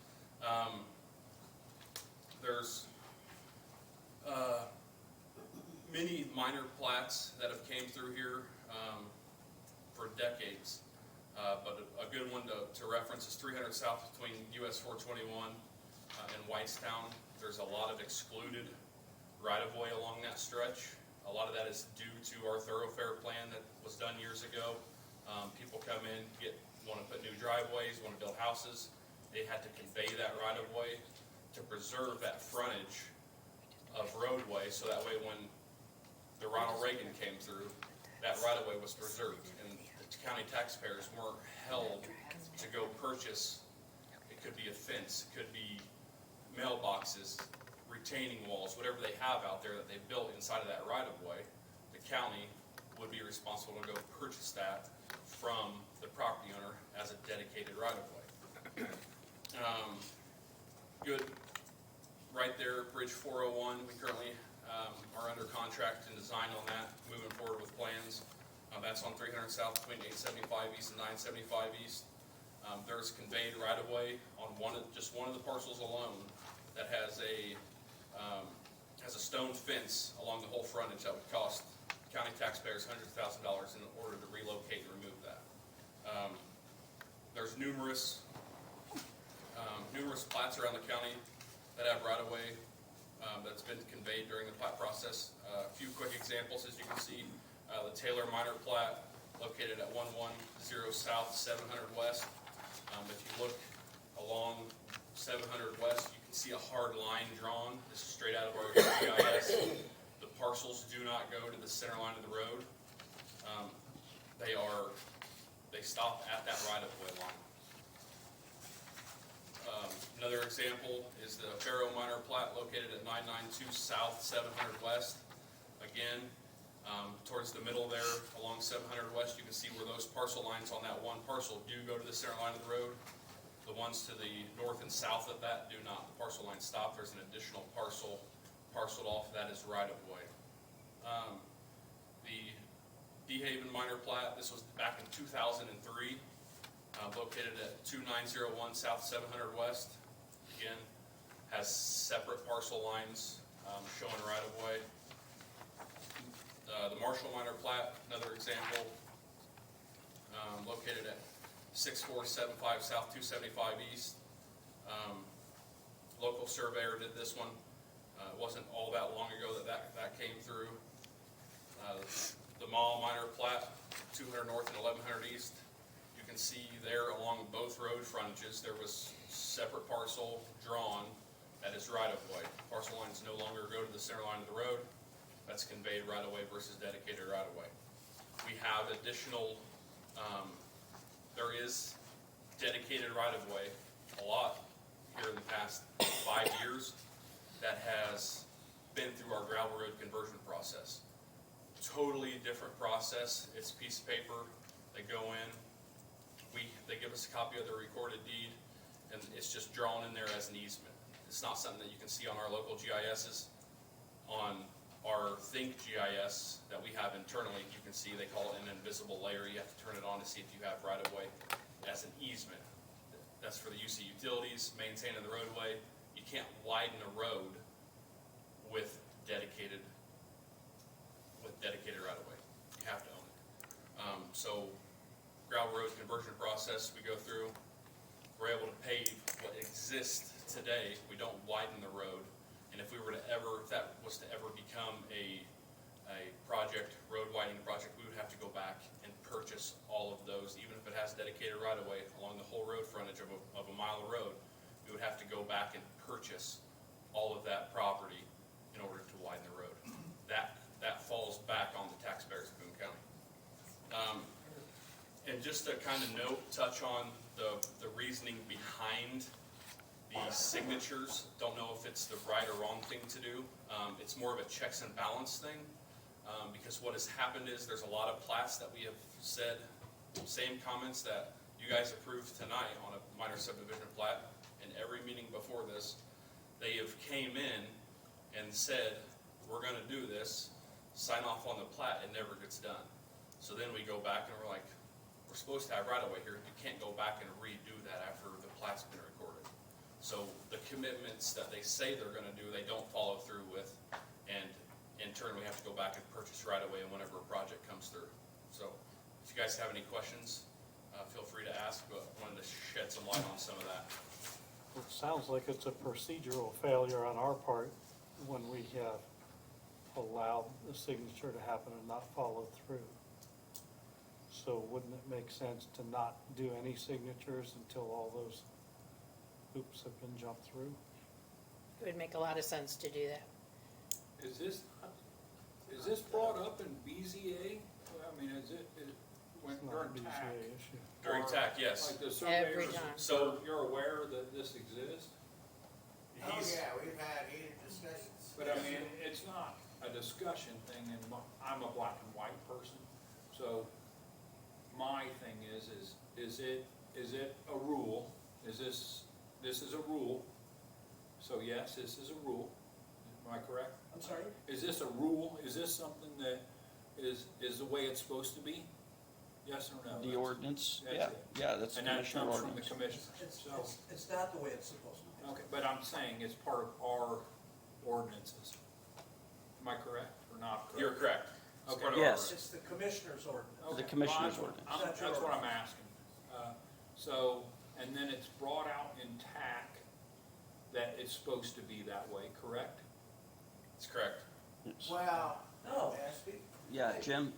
minor plats that have came through here, for decades. But a good one to reference is 300 south between US 421 and Whitestown. There's a lot of excluded right-of-way along that stretch. A lot of that is due to our thoroughfare plan that was done years ago. People come in, want to put new driveways, want to build houses. They had to convey that right-of-way to preserve that frontage of roadway, so that way when the Ronald Reagan came through, that right-of-way was preserved, and the county taxpayers weren't held to go purchase. It could be a fence, it could be mailboxes, retaining walls, whatever they have out there that they built inside of that right-of-way. The county would be responsible to go purchase that from the property owner as a dedicated right-of-way. Good. Right there, Bridge 401, we currently are under contract and design on that, moving forward with plans. That's on 300 south between 875 east and 975 east. There's conveyed right-of-way on just one of the parcels alone that has a stone fence along the whole frontage that would cost county taxpayers hundreds of thousands of dollars in order to relocate and remove that. There's numerous plats around the county that have right-of-way that's been conveyed during the plat process. A few quick examples, as you can see, the Taylor Minor Plat located at 110 South, 700 West. If you look along 700 West, you can see a hard line drawn. This is straight out of our GIS. The parcels do not go to the center line of the road. They stop at that right-of-way line. Another example is the Faro Minor Plat located at 992 South, 700 West. Again, towards the middle there, along 700 West, you can see where those parcel lines on that one parcel do go to the center line of the road. The ones to the north and south of that do not. The parcel lines stop. There's an additional parceled off that is right-of-way. The DeHaven Minor Plat, this was back in 2003, located at 2901 South, 700 West. Again, has separate parcel lines showing right-of-way. The Marshall Minor Plat, another example, located at 6475 South, 275 East. Local surveyor did this one. It wasn't all that long ago that came through. The Mall Minor Plat, 200 North and 1100 East. You can see there along both road frontages, there was separate parcel drawn that is right-of-way. Parcel lines no longer go to the center line of the road. That's conveyed right-of-way versus dedicated right-of-way. We have additional, there is dedicated right-of-way, a lot here in the past 5 years, that has been through our gravel road conversion process. Totally different process. It's a piece of paper. They go in, they give us a copy of the recorded deed, and it's just drawn in there as an easement. It's not something that you can see on our local GISs. On our Think GIS that we have internally, you can see they call it an invisible layer. You have to turn it on to see if you have right-of-way as an easement. That's for the use of utilities, maintaining the roadway. You can't widen a road with dedicated right-of-way. You have to own it. So gravel road conversion process we go through, we're able to pave what exists today. We don't widen the road. And if that was to ever become a project, road widening project, we would have to go back and purchase all of those, even if it has dedicated right-of-way along the whole road frontage of a mile of road. We would have to go back and purchase all of that property in order to widen the road. That falls back on the taxpayers of Boone County. And just to kind of touch on the reasoning behind the signatures, don't know if it's the right or wrong thing to do. It's more of a checks and balance thing, because what has happened is there's a lot of plats that we have said, same comments that you guys approved tonight on a minor subdivision plat. In every meeting before this, they have came in and said, we're gonna do this, sign off on the plat, it never gets done. So then we go back and we're like, we're supposed to have right-of-way here, you can't go back and redo that after the plat's been recorded. So the commitments that they say they're gonna do, they don't follow through with, and in turn, we have to go back and purchase right away whenever a project comes through. So if you guys have any questions, feel free to ask, but wanted to shed some light on some of that. It sounds like it's a procedural failure on our part when we have allowed the signature to happen and not followed through. So wouldn't it make sense to not do any signatures until all those hoops have been jumped through? It would make a lot of sense to do that. Is this brought up in BZA? I mean, It's not a during BZA TAC? issue. During TAC, yes. Like the Every surveyors, time. So- you're aware that this exists? Oh, He's, yeah, we've had heated discussions. But I mean, it's not a discussion thing, and I'm a black and white person, so my thing is it a rule? This is a rule, so yes, this is a rule, am I correct? I'm sorry? Is this a rule? Is this something that is the way it's supposed to be? Yes or no? The ordinance, that's yeah, it. yeah, that's And that commissioner comes from the ordinance. commissioners, so, It's not the way it's supposed to be. okay, but I'm saying it's part of our ordinances. Am I correct or not correct? you're correct. It's Okay. part of Yes. It's the commissioner's ordinance. Okay, The commissioner's well, ordinance. That's what I'm asking. So, and then it's brought out in TAC that it's supposed to be that way, correct? It's correct. Well, No, may I speak? Yeah, Jim,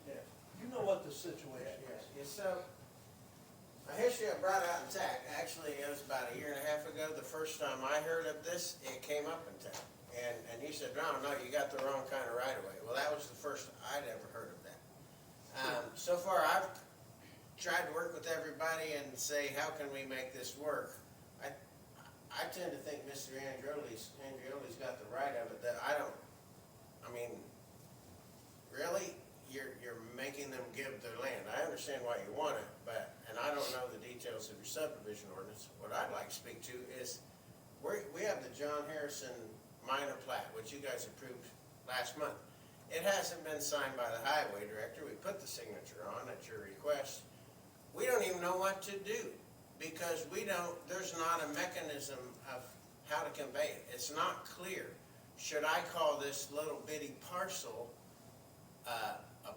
you know what the situation is. Yeah, so, a history I brought out in TAC, actually, it was about 1.5 years ago, the first time I heard of this, it came up in TAC. And you said, Ron, no, you got the wrong kind of right of way. Well, that was the first I'd ever heard of that. So far, I've tried to work with everybody and say, how can we make this work? I tend to think Mr. Andreoli's got the right of it, that I mean, really? You're making them give their land. I understand why you want it, and I don't know the details of your subdivision ordinance. What I'd like to speak to is, we have the John Harrison minor plat, which you guys approved last month. It hasn't been signed by the highway director. We put the signature on at your request. We don't even know what to do, because there's not a mechanism of how to convey it. It's not clear. Should I call this little bitty parcel a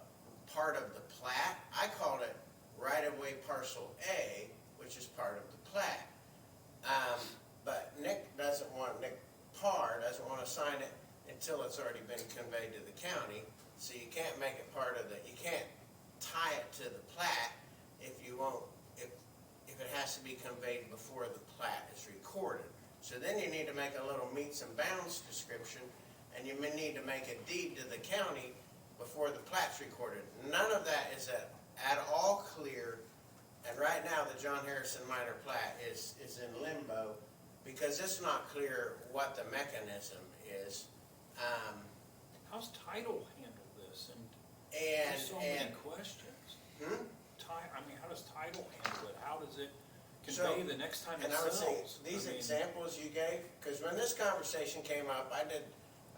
part of the plat? I called it right-of-way parcel A, which is part of the plat. But Nick Parr doesn't want to sign it until it's already been conveyed to the county. So you can't make it you can't tie it to the plat if it has to be conveyed before the plat is recorded. So then you need to make a little meets and bounds description, and you may need to make a deed to the county before the plat's recorded. None of that is at all clear, and right now the John Harrison minor plat is in limbo because it's not clear what the mechanism is. How's title handle this? And And, there's so and, many questions. hmm? How does title handle it? How does it So, convey the next time it And I would say, sells? these I mean, examples you gave, because when this conversation came up, I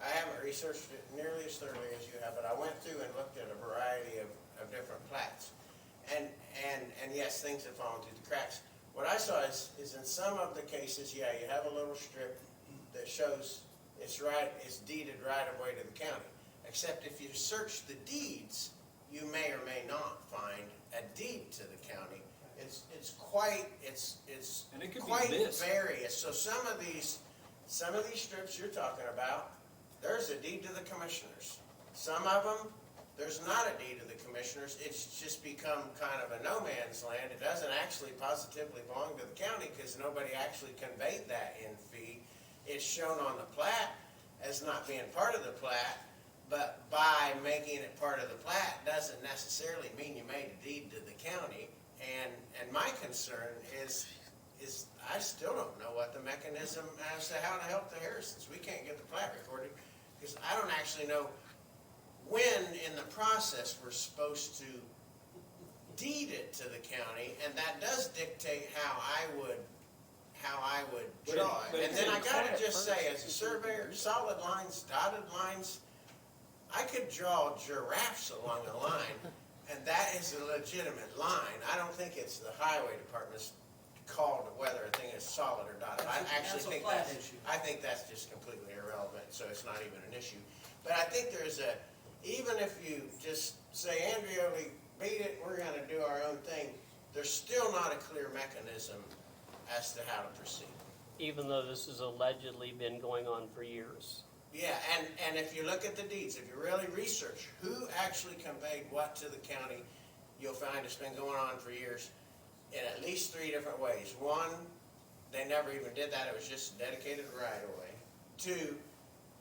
haven't researched it nearly as thoroughly as you have, but I went through and looked at a variety of different plats. And yes, things have fallen through the cracks. What I saw is in some of the cases, yeah, you have a little strip that shows it's deeded right of way to the county. Except if you search the deeds, you may or may not find a deed to the county. It's quite And it could be quite missed. various. So some of these strips you're talking about, there's a deed to the commissioners. Some of them, there's not a deed to the commissioners. It's just become kind of a no man's land. It doesn't actually positively belong to the county because nobody actually conveyed that in fee. It's shown on the plat as not being part of the plat, but by making it part of the plat doesn't necessarily mean you made a deed to the county. And my concern is I still don't know what the mechanism as to how to help the Harrisons. We can't get the plat recorded because I don't actually know when in the process we're supposed to deed it to the county, and that does dictate how I would But draw but it. And then I it's- gotta just say, as a surveyor, solid lines, dotted lines, I could draw giraffes along a line, and that is a legitimate line. I don't think it's the highway department's call to whether a thing is solid or dotted. I actually That's a think plat that's, issue. I think that's just completely irrelevant. irrelevant, so it's not even an issue. But I think there's a, even if you just say, Andreoli, beat it, we're gonna do our own thing, there's still not a clear mechanism as to how to proceed. Even though this has allegedly been going on for years. Yeah, and if you look at the deeds, if you really research who actually conveyed what to the county, you'll find it's been going on for years in at least 3 different ways. 1, they never even did that, it was just dedicated right away. 2,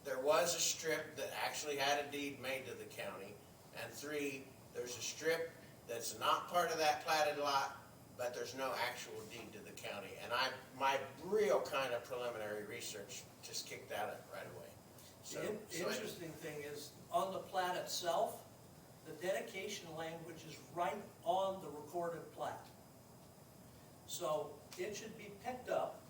there was a strip that actually had a deed made to the county. And 3, there's a strip that's not part of that platted lot, but there's no actual deed to the county. And my real kind of preliminary research just kicked that up right away. So, The interesting thing is, on the plat itself, the dedication language is right on the recorded plat. So it should be picked up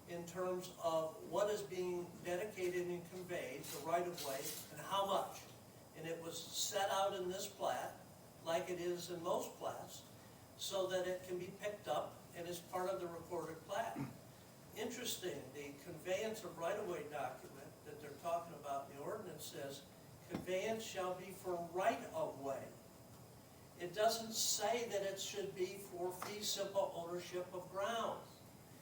in terms of what is being dedicated and conveyed, the right-of-way, and how much. And it was set out in this plat, like it is in most plats, so that it can be picked up and is part of the recorded plat. Interesting, the conveyance of right-of-way document that they're talking about in the ordinance says, conveyance shall be for right-of-way. It doesn't say that it should be for fee simple ownership of ground.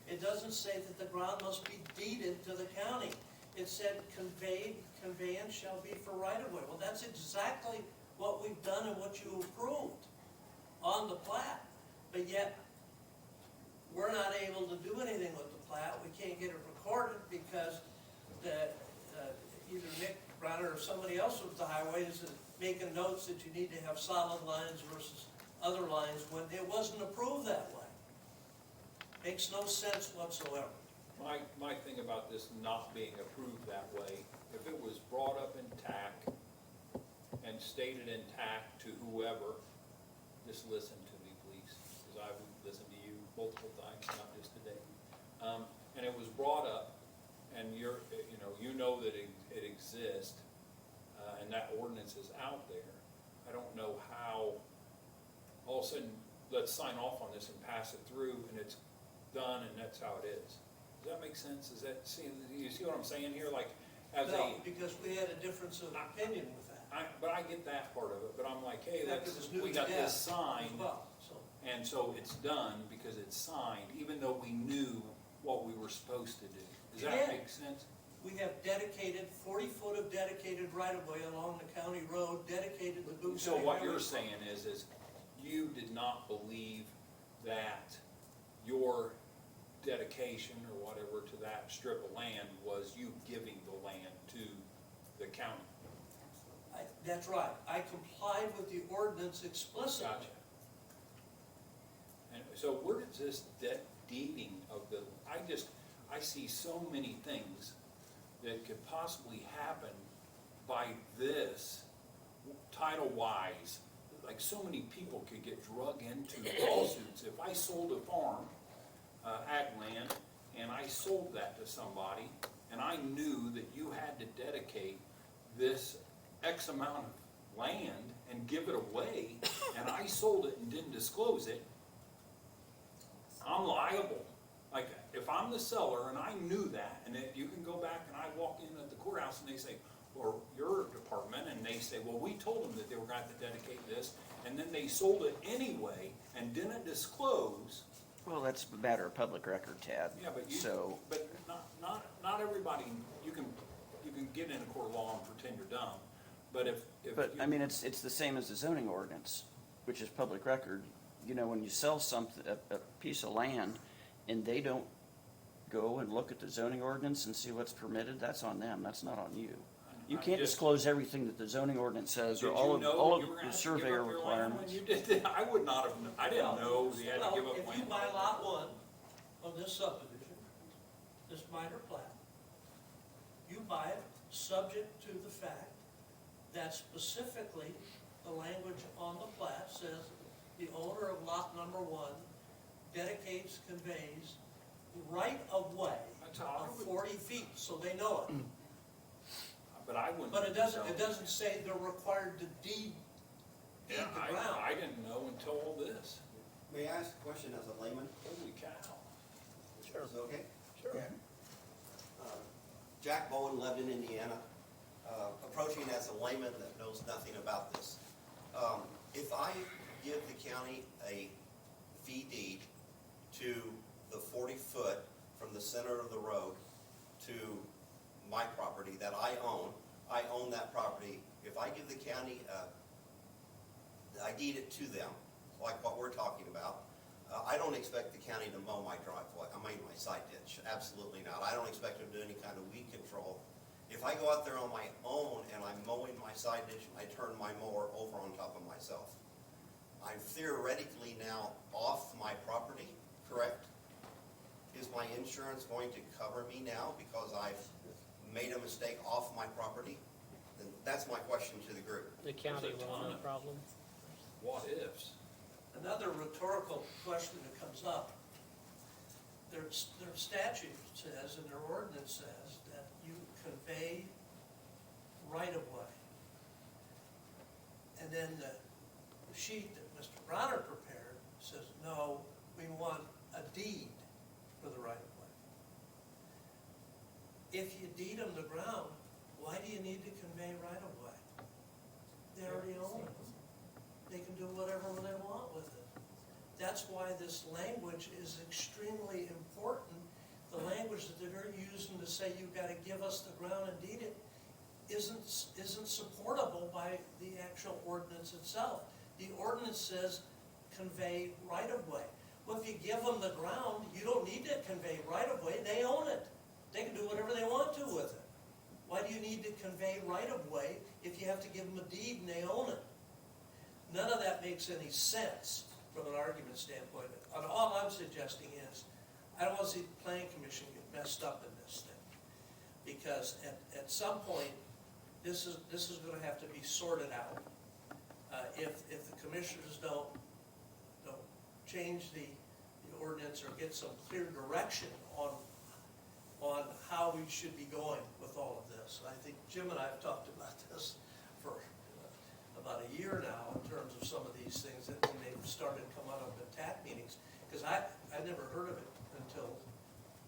It doesn't say that the ground must be deeded to the county. It said conveyance shall be for right-of-way. Well, that's exactly what we've done and what you approved on the plat. But yet, we're not able to do anything with the plat. We can't get it recorded because either Nick Bronner or somebody else with the highways is making notes that you need to have solid lines versus other lines when it wasn't approved that way. Makes no sense whatsoever. My thing about this not being approved that way, if it was brought up intact and stated intact to whoever, just listen to me, please, because I've listened to you multiple times, not just today. And it was brought up, and you know that it exists, and that ordinance is out there. I don't know how, all of a sudden, let's sign off on this and pass it through, and it's done, and that's how it is. Does that make sense? You see what I'm saying here? Like, No, because we had a difference of opinion with that. But I get that part of it, but I'm like, hey, Yeah, 'cause it's new we to got them this signed, as well, so. and so it's done because it's signed, even though we knew what we were supposed to do. Does that Yeah. make sense? We have dedicated, 40-foot of dedicated right-of-way along the county road, dedicated to Boone So County what you're Highway. saying is you did not believe that your dedication or whatever to that strip of land was you giving the land to the county. That's right. I complied with the ordinance explicitly. Gotcha. And so where does this deeding of the, I see so many things that could possibly happen by this, title-wise. Like, so many people could get drug into lawsuits. If I sold a farm, ag land, and I sold that to somebody, and I knew that you had to dedicate this X amount of land and give it away, and I sold it and didn't disclose it, I'm liable. Like, if I'm the seller and I knew that, and if you can go back and I walk in at the courthouse and they say, or your department, and they say, well, we told them that they were going to dedicate this, and then they sold it anyway and didn't disclose. Well, that's a matter of public record, Tad. Yeah, but not everybody, you can get in a court of law and pretend you're dumb, but if But, you- I mean, it's the same as the zoning ordinance, which is public record. You know, when you sell a piece of land, and they don't go and look at the zoning ordinance and see what's permitted, that's on them, that's not on you. You I'm can't just- disclose everything that the zoning ordinance says, or Did all you of know you were the gonna have to give surveyor up your land when requirements. you did that? I would not have, I didn't know you had to give up If you land. buy lot 1 of this subdivision, this minor plat, you buy it subject to the fact that specifically the language on the plat says the owner of lot number 1 dedicates, conveys right of way That's how I of would- 40 feet, so they know it. But I wouldn't. But it sell doesn't say they're required to deed Yeah, the ground. I didn't know until all this. May I ask a question as a layman? Holy cow. Is it okay? Sure. Uh, Jack Bowen, Lebanon, Indiana, approaching as a layman that knows nothing about this. If I give the county a fee deed to the 40-foot from the center of the road to my property that I own that property. If I give the county, I deed it to them, like what we're talking about, I don't expect the county to mow my driveway, my side ditch, absolutely not. I don't expect them to do any kind of weed control. If I go out there on my own and I'm mowing my side ditch and I turn my mower over on top of myself, I'm theoretically now off my property, correct? Is my insurance going to cover me now because I've made a mistake off my property? Then that's my question to the group. The county will have no problem. What ifs? Another rhetorical question that comes up, their statute says, and their ordinance says, that you convey right-of-way. And then the sheet that Mr. Bronner prepared says, no, we want a deed for the right-of-way. If you deed them the ground, why do you need to convey right-of-way? They already own it. They can do whatever they want with it. That's why this language is extremely important. The language that they're using to say you've got to give us the ground and deed it isn't supportable by the actual ordinance itself. The ordinance says convey right-of-way. Well, if you give them the ground, you don't need to convey right-of-way. They own it. They can do whatever they want to with it. Why do you need to convey right-of-way if you have to give them a deed and they own it? None of that makes any sense from an argument standpoint. And all I'm suggesting is, I don't want to see the planning commission get messed up in this thing. Because at some point, this is going to have to be sorted out. If the commissioners don't change the ordinance or get some clear direction on how we should be going with all of this. I think Jim and I have talked about this for about a year now in terms of some of these things that when they've started to come out of the TAC meetings, because I never heard of it until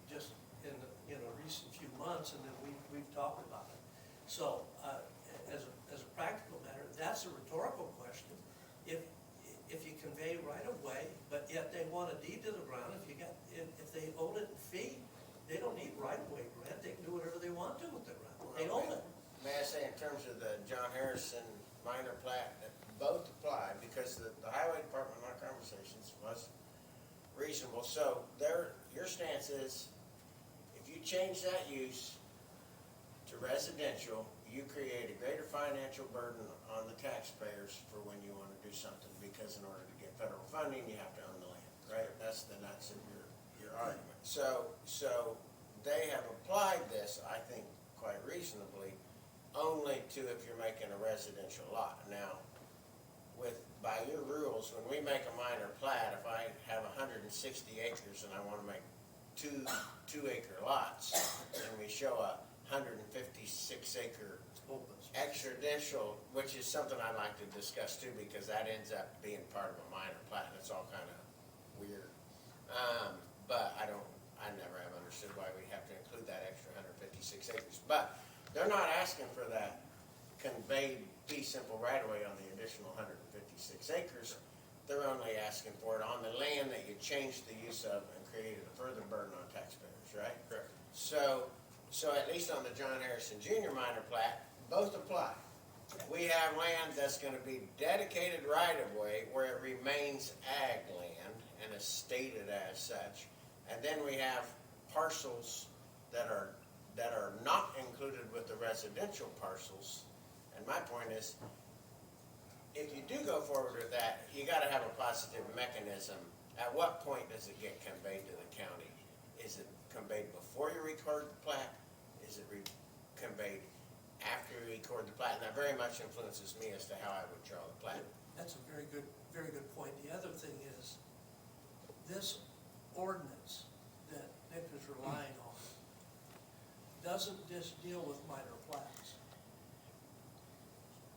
just in the recent few months, and then we've talked about it. So as a practical matter, that's a rhetorical question. If you convey right of way, but yet they want a deed to the ground, if they own it in fee, they don't need right of way grant. They can do whatever they want to with the ground. They own it. May I say, in terms of the John Harrison minor plat, that both apply, because the highway department in our conversations was reasonable. So your stance is, if you change that use to residential, you create a greater financial burden on the taxpayers for when you want to do something, because in order to get federal funding, you have to own the land, right? That's the nuts of your argument. So they have applied this, I think, quite reasonably, only to if you're making a residential lot. Now, by your rules, when we make a minor plat, if I have 160 acres and I want to make two acre lots, and we show a 156 acre extrajudicial, which is something I'd like to discuss too, because that ends up being part of a minor plat, and it's all kind of weird. But I never have understood why we have to include that extra 156 acres. But they're not asking for that conveyed fee simple right away on the additional 156 acres. They're only asking for it on the land that you changed the use of and created a further burden on taxpayers, right? Correct. So at least on the John Harrison Jr. minor plat, both apply. We have land that's going to be dedicated right-of-way where it remains ag land and is stated as such. And then we have parcels that are not included with the residential parcels. And my point is, if you do go forward with that, you got to have a positive mechanism. At what point does it get conveyed to the county? Is it conveyed before you record the plat? Is it conveyed after you record the plat? And that very much influences me as to how I would draw the plat. That's a very good point. The other thing is, this ordinance that Nick is relying on doesn't just deal with minor plats.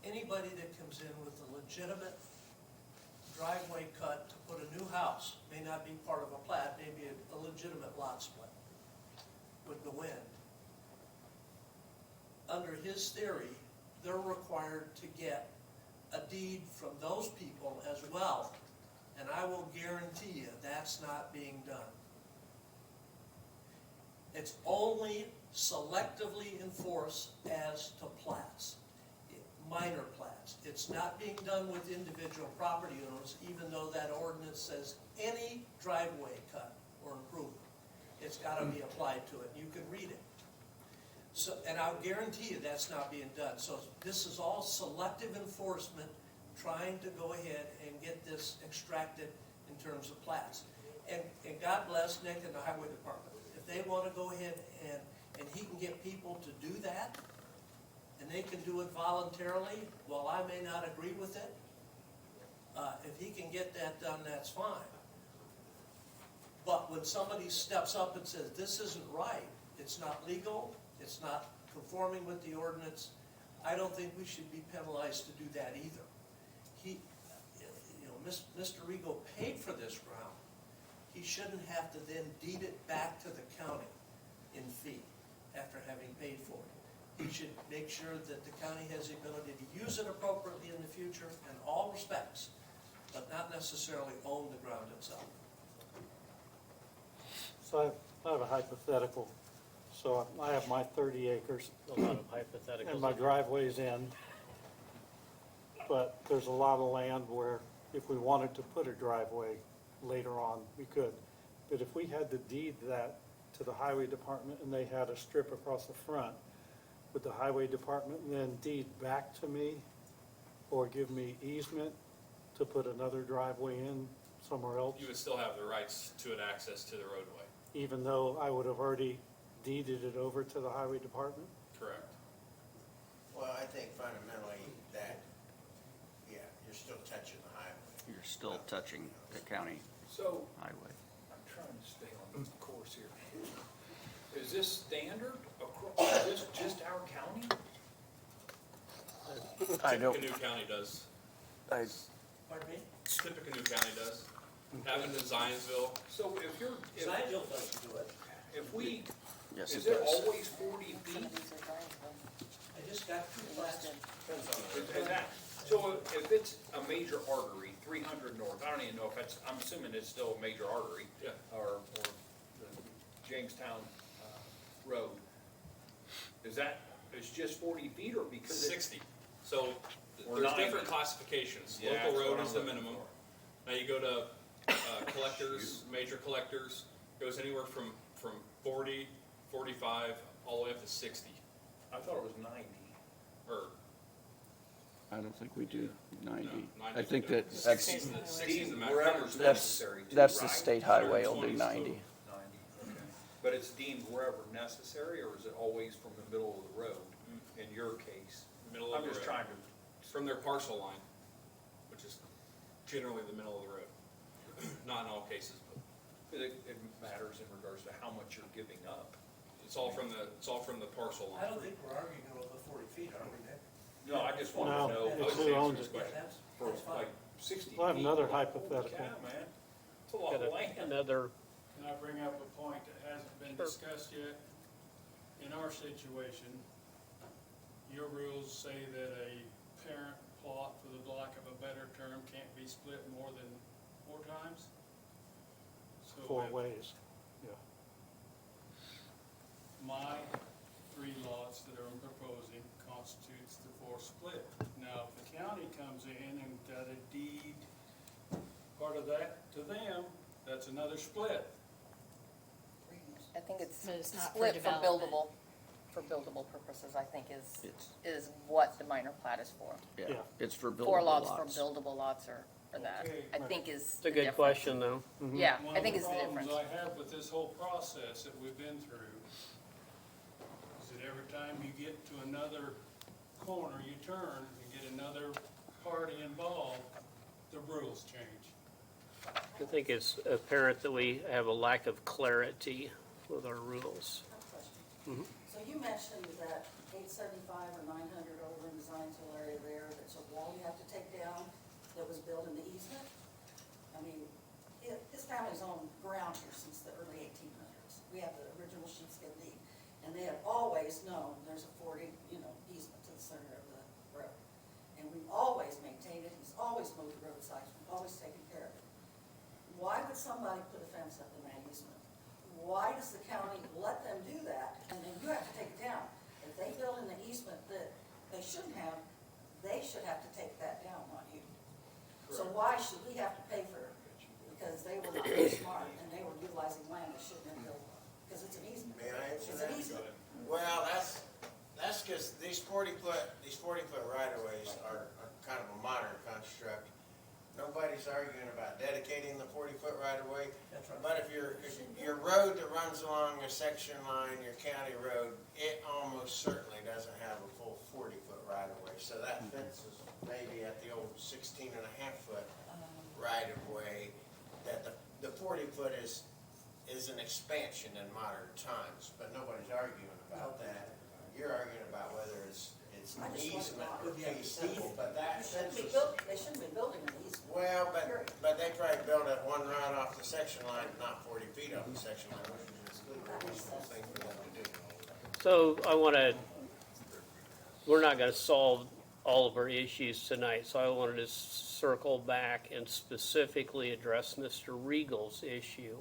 Anybody that comes in with a legitimate driveway cut to put a new house, may not be part of a plat, maybe a legitimate lot split, would go in. under his theory, they're required to get a deed from those people as well. And I will guarantee you, that's not being done. It's only selectively enforced as to plats, minor plats. It's not being done with individual property owners, even though that ordinance says any driveway cut or improvement. It's gotta be applied to it. You can read it. So, and I'll guarantee you that's not being done. So this is all selective enforcement, trying to go ahead and get this extracted in terms of plats. And God bless Nick and the highway department. If they want to go ahead and he can get people to do that, and they can do it voluntarily, while I may not agree with it, if he can get that done, that's fine. But when somebody steps up and says, this isn't right, it's not legal, it's not conforming with the ordinance, I don't think we should be penalized to do that either. Mr. Rego paid for this ground. He shouldn't have to then deed it back to the county in fee after having paid for it. He should make sure that the county has the ability to use it appropriately in the future in all respects, but not necessarily own the ground itself. So I have a hypothetical. So I have my 30 acres A lot of hypotheticals. and my driveway's in, but there's a lot of land where if we wanted to put a driveway later on, we could. But if we had to deed that to the highway department and they had a strip across the front, would the highway department then deed back to me or give me easement to put another driveway in somewhere else? You would still have the rights to an access to the roadway. Even though I would have already deeded it over to the highway department? Correct. Well, I think fundamentally that, yeah, you're still touching the highway. You're still touching the county So, highway. I'm trying to stay on the course here. Is this standard across, is this just our county? I don't, Tippecanoe County does. Pardon me? Tippecanoe County does. Happened in Zionsville. So if you're, Zionsville doesn't do it. if we, yes, is it it does. always 40 feet? I just got two plats. Is that, so if it's a major artery, 300 north, I don't even know if that's, I'm assuming it's still a major artery. Yeah. Or the Jamestown Road. Is that, it's just 40 feet or because it's 60. So Or there's 90. different classifications. Yeah, Local that's road what is I'm the looking minimum. for. Now you go to collectors, major collectors, goes anywhere from 40, 45, all the way up to 60. I thought it was 90. Or, I don't think we do 90. no, 90. I think that 60 is the 60 is the max. Wherever's that's, necessary too, that's the right? state highway will do 120. 90. 90, okay. But it's deemed wherever necessary, or is it always from the middle of the road in your case? Middle of I'm the just road. trying to, From their parcel line, which is generally the middle of the road. Not in all cases, but it matters in regards to how much you're giving up. it's all from the parcel line. I don't think we're arguing over the 40 feet, are we, Nick? No, I just wanted No, to know. it's what who the owns answer it. is. That's For fine. like 60 feet. Well, I have another Holy hypothetical. cow, man. It's a lot Got of land. another, Can I bring up a point that hasn't been discussed yet? In our situation, your rules say that a parent plot, for the lack of a better term, can't be split more than 4 times? So 4 if ways, yeah. my 3 lots that I'm proposing constitutes the 4th split. Now, if the county comes in and got a deed, part of that to them, that's another split. I think it's But it's not for split for development. buildable, for buildable purposes, I think It's- is what the minor plat is for. Yeah, Yeah. it's for buildable 4 lots lots. for buildable lots or that, Okay. I think is it's a the good difference. question, though. Yeah, One I think of it's the the problems difference. I have with this whole process that we've been through is that every time you get to another corner, you turn and get another party involved, the rules change. I think it's apparent that we have a lack of clarity with our rules. So you mentioned that 875 or 900 over in the Zionsville area there, that's a wall you have to take down that was built in the easement. I mean, his family's owned ground here since the early 1800s. We have the original sheepskin deed. And they have always known there's a 40, somebody put a fence up in that easement? Why does the county let them do that, and then you have to take it down? If they build in the easement that they shouldn't have, they should have to take that down, not you. So why should we have to pay for it? Because they were not very smart, and they were utilizing land that shouldn't have been built on, because it's an easement. May I answer It's an that? easement. Well, that's because these 40-foot right-of-ways are kind of a modern construct. Nobody's arguing about dedicating the 40-foot right-of-way. That's right. But if your road that runs along a section line, your county road, it almost certainly doesn't have a full 40-foot right-of-way. So that fence is maybe at the old 16.5-foot right-of-way. That the 40-foot is an expansion in modern times, but nobody's arguing about that. You're arguing about whether it's an I just want easement to or PC, but that fence is. They shouldn't be building an easement. Well, Period. but they probably built it one right off the section line, not 40 feet off the section line, which is a reasonable thing for them to do. So I want to, we're not going to solve all of our issues tonight, so I wanted to circle back and specifically address Mr. Regal's issue.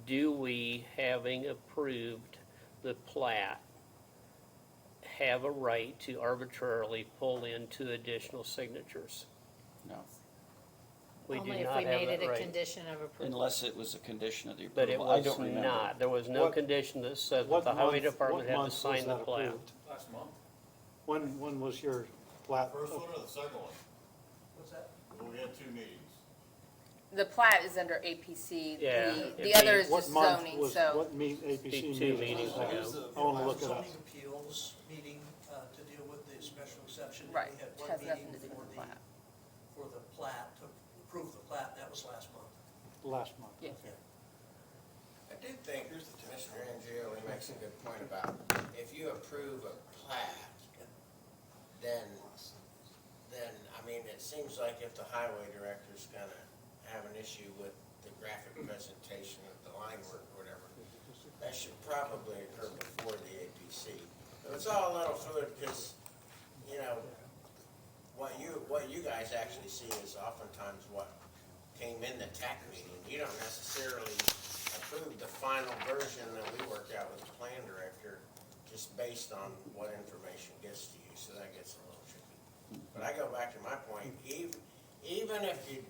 Do we, having approved the plat, have a right to arbitrarily pull in 2 additional signatures? No, We do Only if not we have made that it a right. condition of approval. unless it was a condition of the But it approval. I was don't remember. not. There was no What- condition that said that What the highway month- department what had to month was sign the that plat. approved? Last month. When was your plat? First one or the second one? What's that? Well, we had 2 meetings. The plat is under APC, Yeah, the it'd other be- is What just month zoning, was, so. what APC Be 2 meeting? meetings was that? ago. I want to look it up. Zoning appeals meeting to deal with the special exception. Right, We had which one has meeting nothing to do with the plat. For the plat, to approve the plat, and that was last month. Last month. Yeah. Okay. I do think Commissioner Angeli makes a good point about if you approve a plat, then, I mean, it seems like if the highway director's gonna have an issue with the graphic presentation of the line work or whatever, that should probably occur before the APC. So it's all a little fluid because, you know, what you guys actually see is oftentimes what came in the TAC meeting. You don't necessarily approve the final version that we work out with the plan director just based on what information gets to you, so that gets a little tricky. But I go back to my point, even if you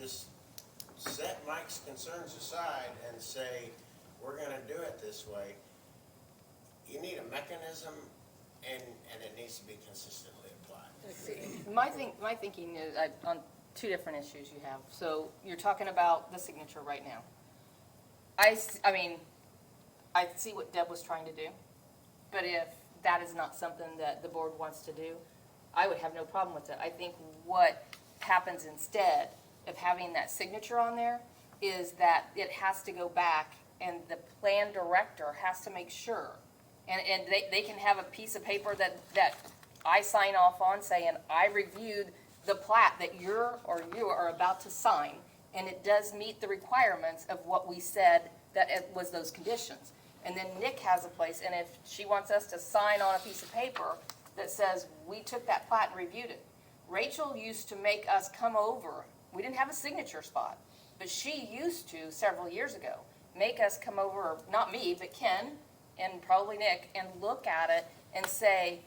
just set Mike's concerns aside and say, we're gonna do it this way, you need a mechanism and it needs to be consistently applied. My thinking is on 2 different issues you have. So you're talking about the signature right now. I mean, I see what Deb was trying to do, but if that is not something that the board wants to do, I would have no problem with it. I think what happens instead of having that signature on there is that it has to go back and the plan director has to make sure. And they can have a piece of paper that I sign off on saying, I reviewed the plat that you are about to sign, and it does meet the requirements of what we said that it was those conditions. And then Nick has a place, and if she wants us to sign on a piece of paper that says, we took that plat and reviewed it. Rachel used to make us come over, we didn't have a signature spot, but she used to several years ago, make us come over, or not me, but Ken, and probably Nick, and look at it and say,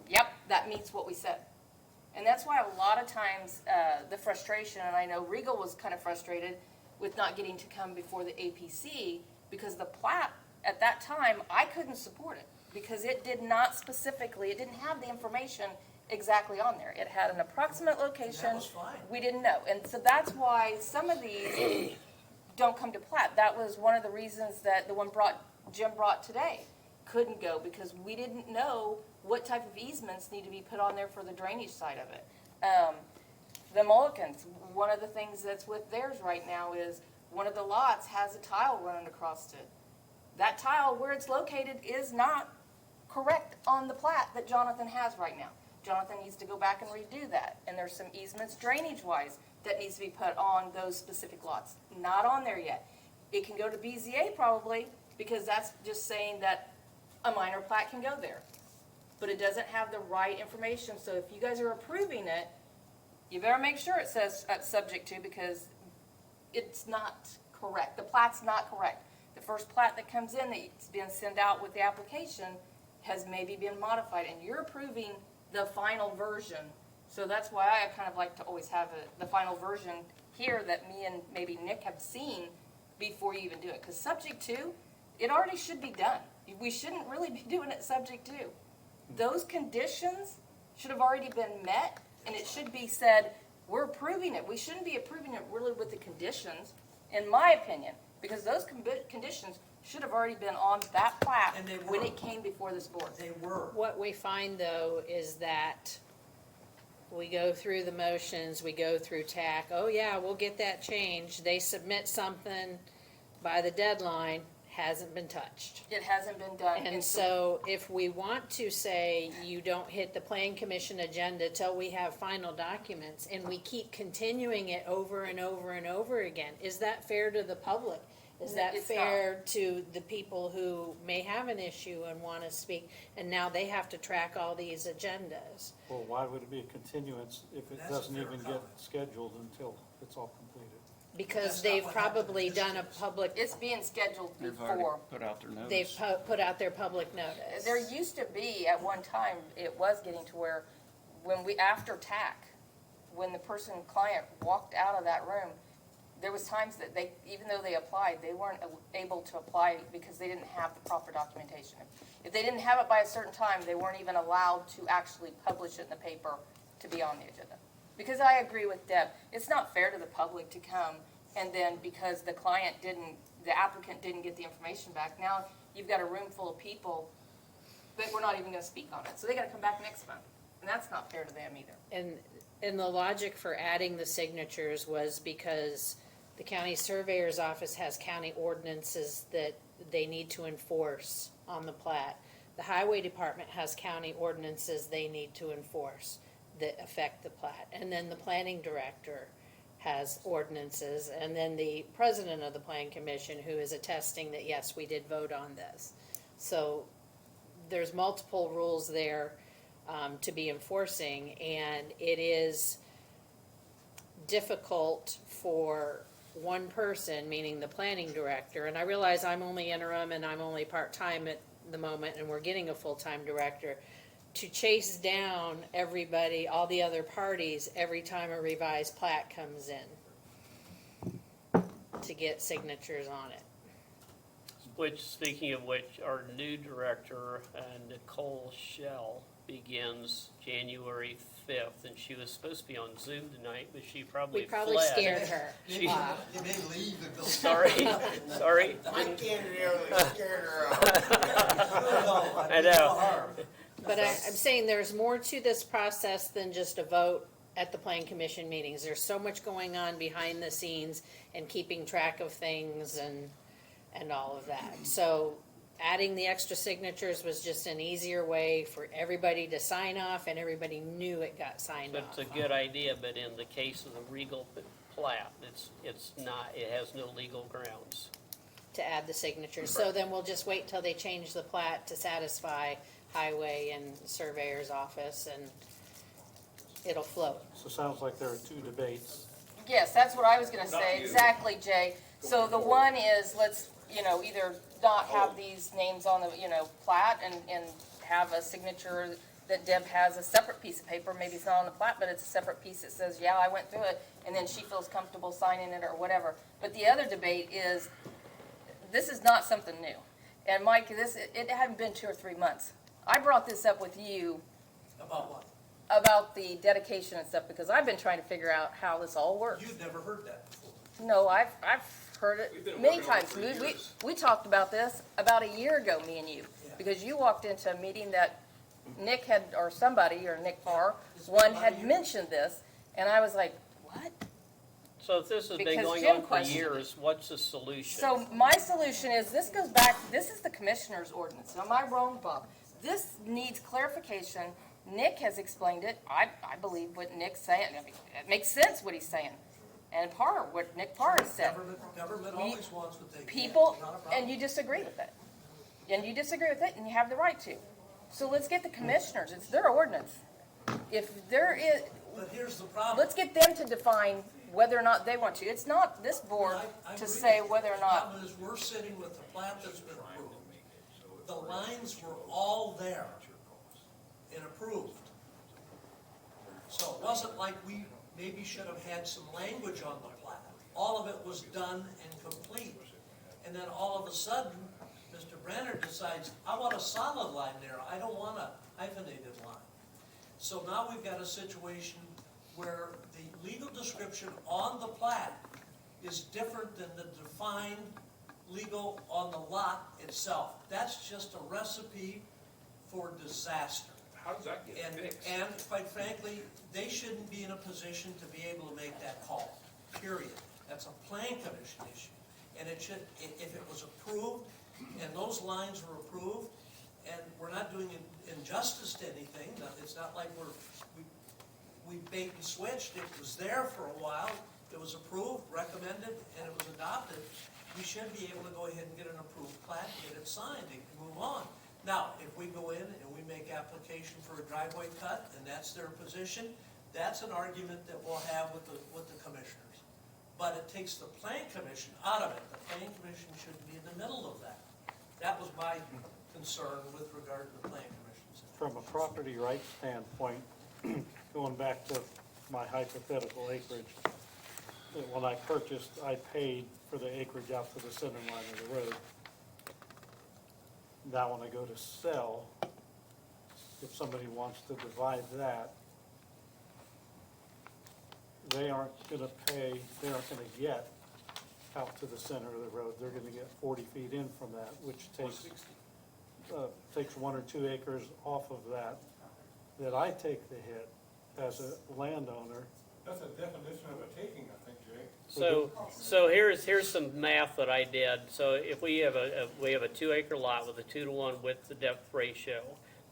yep, that meets what we said. And that's why a lot of times, the frustration, and I know Regal was kind of frustrated with not getting to come before the APC, because the plat, at that time, I couldn't support it, because it did not specifically, it didn't have the information exactly on there. It had an approximate location. That was fine. We didn't know. And so that's why some of these don't come to plat. That was one of the reasons that the one Jim brought today couldn't go, because we didn't know what type of easements need to be put on there for the drainage side of it. The Mulligans, one of the things that's with theirs right now is one of the lots has a tile running across it. That tile, where it's located, is not correct on the plat that Jonathan has right now. Jonathan needs to go back and redo that, and there's some easements drainage-wise that needs to be put on those specific lots. Not on there yet. It can go to BZA probably, because that's just saying that a minor plat can go there. But it doesn't have the right information, so if you guys are approving it, you better make sure it says subject to, because it's not correct. The plat's not correct. The first plat that comes in that's been sent out with the application has maybe been modified, and you're approving the final version. So that's why I kind of like to always have the final version here that me and maybe Nick have seen before you even do it. Because subject to, it already should be done. We shouldn't really be doing it subject to. Those conditions should have already been met, and it should be said, we're approving it. We shouldn't be approving it really with the conditions, in my opinion, because those conditions should have already been on that plat And they were. when it came before this board. They were. What we find, though, is that we go through the motions, we go through TAC, oh yeah, we'll get that changed. They submit something by the deadline, hasn't been touched. It hasn't been done. And so if we want to say you don't hit the plan commission agenda till we have final documents, and we keep continuing it over and over and over again, is that fair to the public? Is that It's fair to the people who may have an issue and want to speak, and now they have to track all these agendas? Well, why would it be a continuance if it That's a doesn't fair even get comment. scheduled until it's all completed? Because That's not they've what happened probably in this done a case. public, It's being scheduled They've already before. put out their they've notice. put out their public notice. There used to be, at one time, it was getting to where, when we, after TAC, when the client walked out of that room, there was times that they, even though they applied, they weren't able to apply because they didn't have the proper documentation. If they didn't have it by a certain time, they weren't even allowed to actually publish it in the paper to be on the agenda. Because I agree with Deb, it's not fair to the public to come, and then because the applicant didn't get the information back, now you've got a room full of people that we're not even gonna speak on it, so they gotta come back next month, and that's not fair to them either. And the logic for adding the signatures was because the county surveyor's office has county ordinances that they need to enforce on the plat. The highway department has county ordinances they need to enforce that affect the plat. And then the planning director has ordinances, and then the president of the plan commission who is attesting that, yes, we did vote on this. So there's multiple rules there to be enforcing, and it is difficult for one person, meaning the planning director, and I realize I'm only interim and I'm only part-time at the moment, and we're getting a full-time director, to chase down everybody, all the other parties, every time a revised plat comes in, to get signatures on it. Which, speaking of which, our new director, Nicole Shell, begins January 5th, and she was supposed to be on Zoom tonight, but she probably We probably fled. scared her. She- They may leave and go. Sorry. My candidate really scared her off. I know. But I'm saying there's more to this process than just a vote at the plan commission meetings. There's so much going on behind the scenes and keeping track of things and all of that. So adding the extra signatures was just an easier way for everybody to sign off, and everybody knew it got signed But off. it's a good idea, but in the case of the Regal plat, it's not, it has no legal grounds. To add the signatures. So then we'll just wait till they change the plat to satisfy highway and surveyor's office, and it'll float. So it sounds like there are two debates. Yes, that's what I was gonna Not say, you. exactly, Jay. So the one is, let's, either not have these names on the, plat and have a signature that Deb has a separate piece of paper, maybe it's not on the plat, but it's a separate piece that says, yeah, I went through it, and then she feels comfortable signing it or whatever. But the other debate is, this is not something new. And Mike, it hadn't been 2 or 3 months. I brought this up with you About what? about the dedication and stuff, because I've been trying to figure out how this all works. You've never heard that before. No, I've heard We've it been many working on it times. for We years. talked about this about a year ago, me and you, Yeah. because you walked into a meeting that Nick had, or somebody, or Nick Parr, It's been one about a had year. mentioned this, and I was like, what? So if this has been Because going Jim on for questioned years, what's the solution? So my solution is, this goes back, this is the commissioner's ordinance. Am I wrong, Bob? This needs clarification. Nick has explained it. I believe what Nick's saying. I mean, it makes sense what he's saying. And Parr, what Nick Parr has said. Government always wants what they can. People, It's not a problem. and you disagree with it. And you disagree with it, and you have the right to. So let's get the commissioners, it's their ordinance. If there is, But here's the problem. let's get them to define whether or not they want to. It's not this board I to agree say with you. whether or The not. problem is, we're sitting with the plat that's been approved. The lines were all there and approved. So it wasn't like we maybe should have had some language on the plat. All of it was done and complete. And then all of a sudden, Mr. Brenner decides, I want a solid line there, I don't want a hyphenated line. So now we've got a situation where the legal description on the plat is different than the defined legal on the lot itself. That's just a recipe for disaster. How does that get fixed? And quite frankly, they shouldn't be in a position to be able to make that call, period. That's a plan commission issue. And it should, if it was approved, and those lines were approved, and we're not doing injustice to anything, it's not like we bait and switched, it was there for a while, it was approved, recommended, and it was adopted. We should be able to go ahead and get an approved plat, get it signed, and move on. Now, if we go in and we make application for a driveway cut, and that's their position, that's an argument that we'll have with the commissioners. But it takes the plan commission out of it. The plan commission should be in the middle of that. That was my concern with regard to the plan commission. From a property rights standpoint, going back to my hypothetical acreage, that when I purchased, I paid for the acreage out to the center line of the road. Now, when I go to sell, if somebody wants to divide that, they aren't gonna pay, they aren't gonna get out to the center of the road. They're gonna get 40 feet in from that, which takes 1 or 2 acres off of that I take the hit as a landowner. That's a definition of a taking, I think, Jay. So here's some math that I did. So if we have a 2-acre lot with a 2-to-1 width to depth ratio,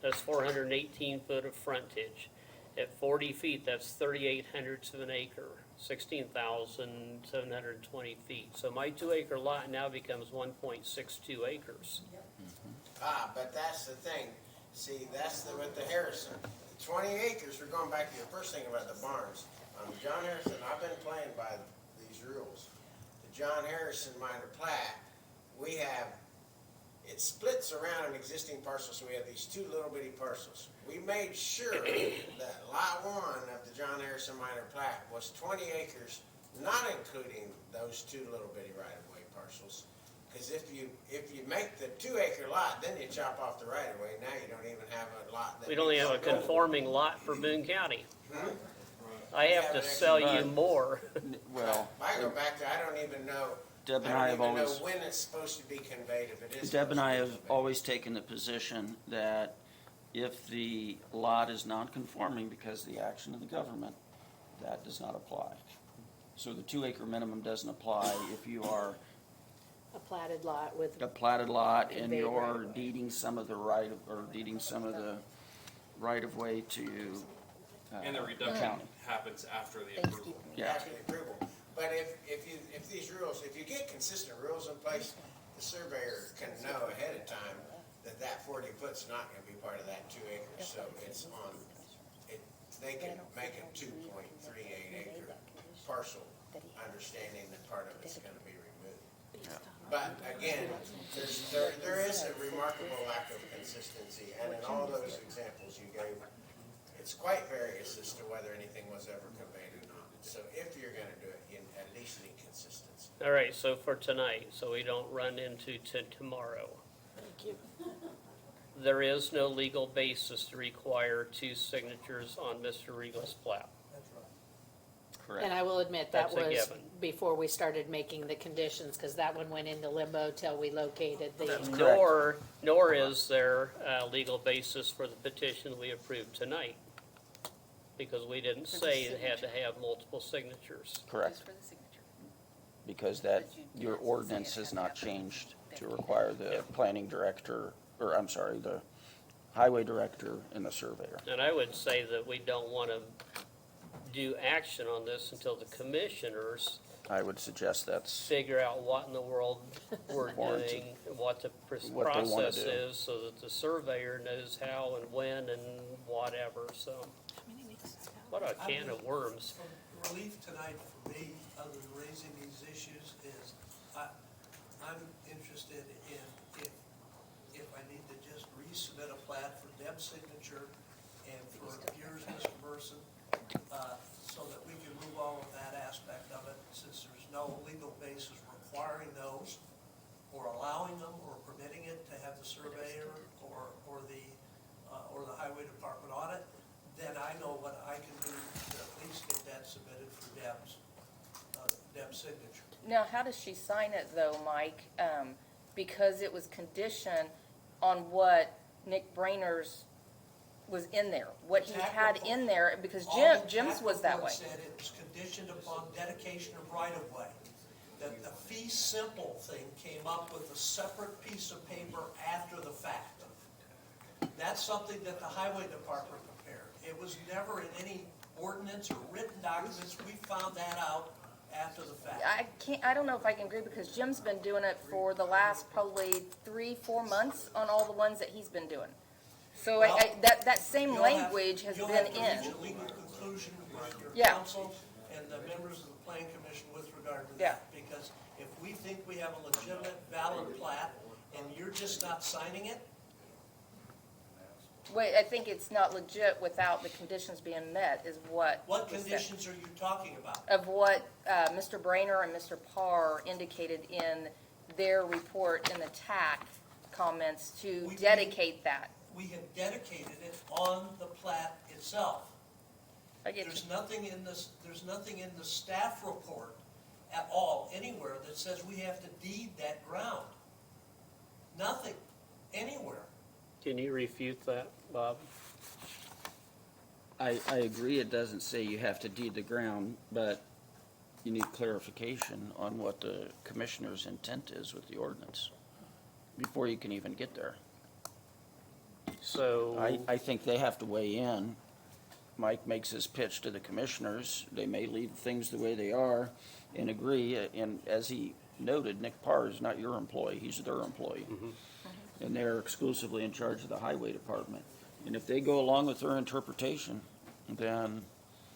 that's 418 foot of frontage. At 40 feet, that's 38 hundredths of an acre, 16,720 feet. So my 2-acre lot now becomes 1.62 acres. But that's the thing. See, that's with the Harrison. 20 acres, we're going back to your first thing about the barns. On John Harrison, I've been playing by these rules. The John Harrison minor plat, we have, it splits around an existing parcel, so we have these 2 little bitty parcels. We made sure that lot 1 of the John Harrison minor plat was 20 acres, not including those 2 little bitty right-of-way parcels. Because if you make the 2-acre lot, then you chop off the right-of-way, now you don't even have a lot that. We'd only have a conforming lot for Boone County. I have to sell you more. Well, I go back to, I don't even know, Deb and I I have don't even know always, when it's supposed to be conveyed, if it is. Deb and I supposed have to be always taken the position that if the lot is non-conforming because of the action of the government, that does not apply. So the 2-acre minimum doesn't apply if you are A platted lot with, a platted lot and Conveyed you're right-of-way. deeding some of the deeding some of the right-of-way to And the reduction county. happens after the Thanks, approval. Steve. Yeah. After the approval. But if these rules, if you get consistent rules in place, the surveyor can know ahead of time that 40 foot's not gonna be part of that 2 acres, so it's on, they can make a 2.38 acre parcel, understanding that part of it's gonna be removed. But again, there is a remarkable lack of consistency, and in all those examples you gave, it's quite various as to whether anything was ever conveyed or not. So if you're gonna do it, you at least need consistency. All right, so for tonight, so we don't run into tomorrow. There is no legal basis to require 2 signatures on Mr. Regal's plat. That's right. Correct. and I will admit, that That's a was given. before we started making the conditions, because that one went into limbo till we located the. Nor is there a legal basis for the petition we approved tonight. Because we didn't say it had to have multiple signatures. Correct, Just for the signature. because that, your ordinance has not changed to require the planning director, or I'm sorry, the highway director and the surveyor. And I would say that we don't want to do action on this until the commissioners I would suggest that's, figure out what in the world we're Warranted. doing, and what the What they wanna process do. is, so that the surveyor knows how and when and whatever, so. How many weeks is that? What a can of worms. Relief tonight for me, other than raising these issues, is I'm interested in if I need to just resubmit a plat for Deb's signature and for yours, Mr. Merson, so that we can move on with that aspect of it, since there's no legal basis requiring those, or allowing them, or permitting it to have the surveyor or the highway department on it, then I know what I can do to at least get that submitted for Deb's signature. Now, how does she sign it though, Mike? Because it was conditioned on what Nick Brainer's was in there, what he had in there, because Jim's was that way. All the said it was conditioned upon dedication of right-of-way. That the fee simple thing came up with a separate piece of paper after the fact. That's something that the highway department prepared. It was never in any ordinance or written documents. We found that out after the fact. I don't know if I can agree, because Jim's been doing it for the last probably 3-4 months on all the ones that he's been doing. So Well, that same You'll have- language has you'll been have to reach in. a legal conclusion with your Yeah. council and the members of the planning commission with regard to Yeah. that. Because if we think we have a legitimate, valid plat, and you're just not signing it, Wait, I think it's not legit without the conditions being met, is what. what was said. conditions are you talking about? Of what Mr. Brainer and Mr. Parr indicated in their report in the TAC comments to We- dedicate that. We have dedicated it on the plat itself. I get you. There's nothing in the staff report at all, anywhere, that says we have to deed that ground. Nothing, anywhere. Can you refute that, Bob? I agree, it doesn't say you have to deed the ground, but you need clarification on what the commissioner's intent is with the ordinance before you can even get there. So, I think they have to weigh in. Mike makes his pitch to the commissioners. They may leave things the way they are and agree. And as he noted, Nick Parr is not your employee, he's their employee. And they're exclusively in charge of the highway department. And if they go along with their interpretation, then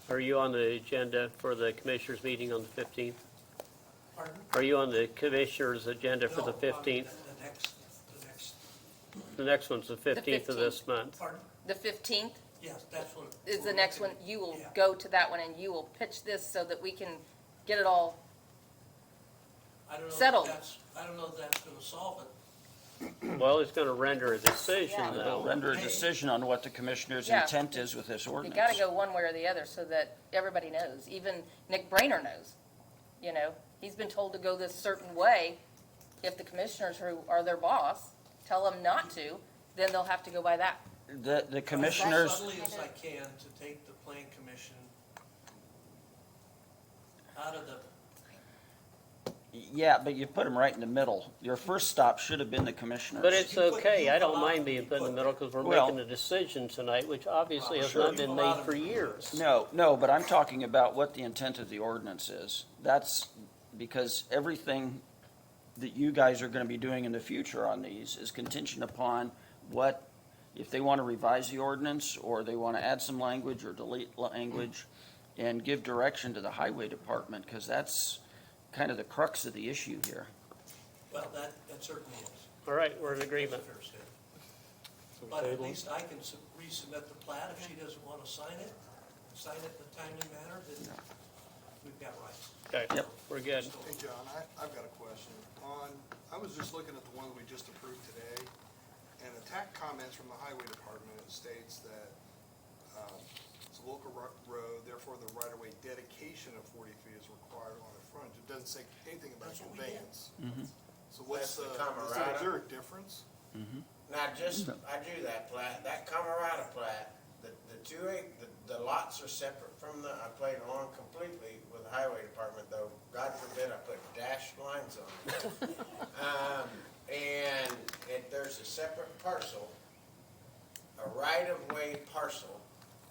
are you on the agenda for the commissioners' meeting on the 15th? Pardon? Are you on the commissioners' agenda for No, the 15th? The next, The next one's the 15th of this month. pardon? The 15th Yes, that's what. is the next one. You will Yeah. go to that one and you will pitch this so that we can get it all. I don't know if Settled. I don't know if that's gonna solve it. Well, it's gonna render a decision, Yeah. they'll though. render a decision on what the commissioner's Yeah. intent is with this You ordinance. gotta go one way or the other so that everybody knows. Even Nick Brainer knows. You know, he's been told to go this certain way. If the commissioners who are their boss tell them not to, then they'll have to go by that. The commissioners, As subtly as I can to take the plan commission out of the, yeah, but you put them right in the middle. Your first stop should have been the commissioners. But it's You put- okay, you I don't allowed mind to being be put in the put middle, because we're Well- making a decision tonight, which obviously has Sure. not been made for years. No, but I'm talking about what the intent of the ordinance is. That's because everything that you guys are gonna be doing in the future on these is contingent upon what, if they wanna revise the ordinance, or they wanna add some language or delete language, and give direction to the highway department, because that's kind of the crux of the issue here. well, that certainly is. All right, we're in agreement. Fair statement. So But at table it. least I can resubmit the plat. If she doesn't want to sign it in a timely manner, then we've got rights. Okay, Yep. we're good. Hey, John, I've got a question. I was just looking at the one we just approved today, and the TAC comments from the highway department, it states that, it's a local road, therefore the right-of-way dedication of 40 feet is required on the front. It doesn't say anything about That's what we did. conveyance. So what's, That's the is Camerata. there a difference? Not just, I drew that plat, that Camerata plat, the lots are separate from I played along completely with the highway department, though, God forbid I put dashed lines on it. There's a separate parcel, a right-of-way parcel,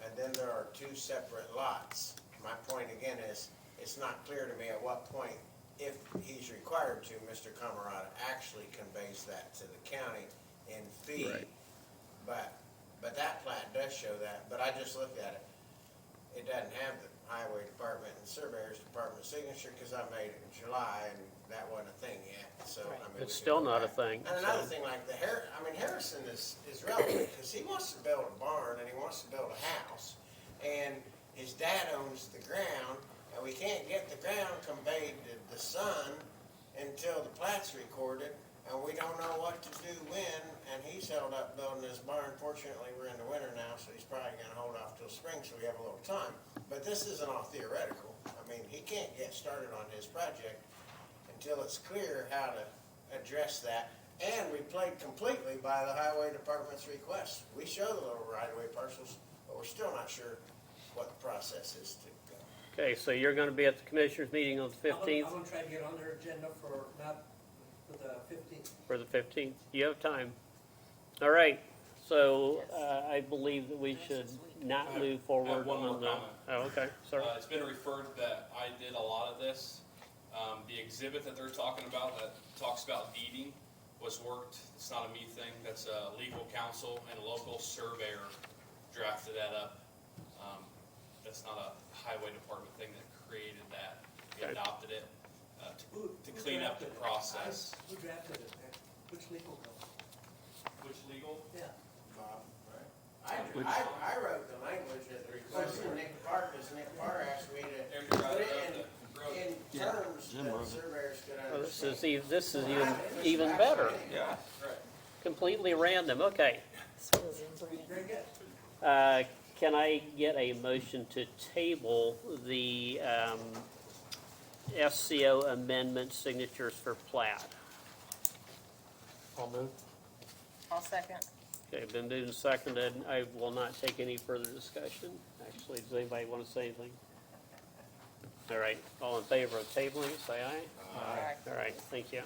and then there are two separate lots. My point again is, it's not clear to me at what point, if he's required to, Mr. Camerata actually conveys that to the county in fee. Right. But that plat does show that, but I just looked at it. it doesn't have the highway department and surveyor's department signature, cause I made it in July and that wasn't a thing yet, so, I mean. we It's could still go not a back. thing, And another so- thing like Harrison is relevant, cause he wants to build a barn and he wants to build a house. And his dad owns the ground, and we can't get the ground conveyed to the son until the plat's recorded, and we don't know what to do when, and he's held up building this barn. Fortunately, we're in the winter now, so he's probably gonna hold off till spring, so we have a little time. But this isn't all theoretical. I mean, he can't get started on his project until it's clear how to address that. And we played completely by the highway department's request. We show the little right-of-way parcels, but we're still not sure what the process is to go. Okay, so you're gonna be at the commissioners meeting on the 15th? I'm gonna try to get on their agenda for, not for the 15th. For the 15th, you have time. All right, so I believe that we should not move forward one more on the. comment. Oh, okay, sorry. It's been referred that I did a lot of this. The exhibit that they're talking about, that talks about deeding, was worked. It's not a me thing. That's a legal counsel and a local surveyor drafted that up. That's not a highway department thing that created that. We Okay. adopted it Who to clean up the drafted it? process. Who drafted it, man? Which legal bill? Which legal? Yeah. Bob, right? I wrote the language at the request of Nick Parr, because Nick Parr asked me to Eric put wrote it it. in terms Jim that wrote it. surveyors could Well, this understand. is even better. Yeah. Right. Completely random, okay. Very good. Can I get a motion to table the SCO amendment signatures for plat? I'll move. I'll second. Okay, been moved and seconded. I will not take any further discussion. Actually, does anybody want to say anything? All right, all in favor of tabling, say aye. Aye. All right, thank you.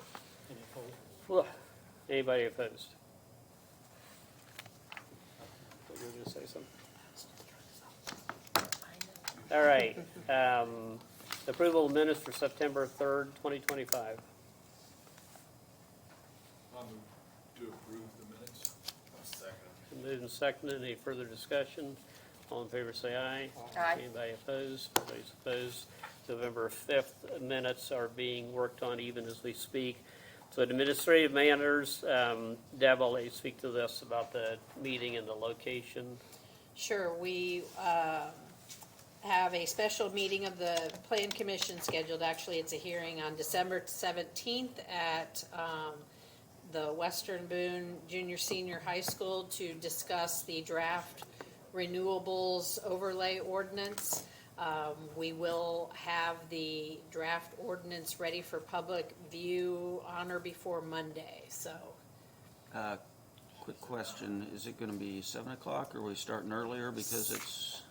Any opposed? Whew. Anybody opposed? Thought you were gonna say something. All right, approval of minutes for September 3rd, 2025. I'll move to approve the minutes. Second. Moved and seconded. Any further discussion? All in favor, say aye. Aye. Anybody opposed? Nobody's opposed. November 5th minutes are being worked on even as we speak. So administrative matters, Deb, I'll let you speak to this about the meeting and the location. Sure, we have a special meeting of the Plan Commission scheduled. Actually, it's a hearing on December 17th at the Western Boone Junior Senior High School to discuss the draft renewables overlay ordinance. We will have the draft ordinance ready for public view on or before Monday, so. Quick question, is it gonna be 7 o'clock, or are we starting earlier, because it's,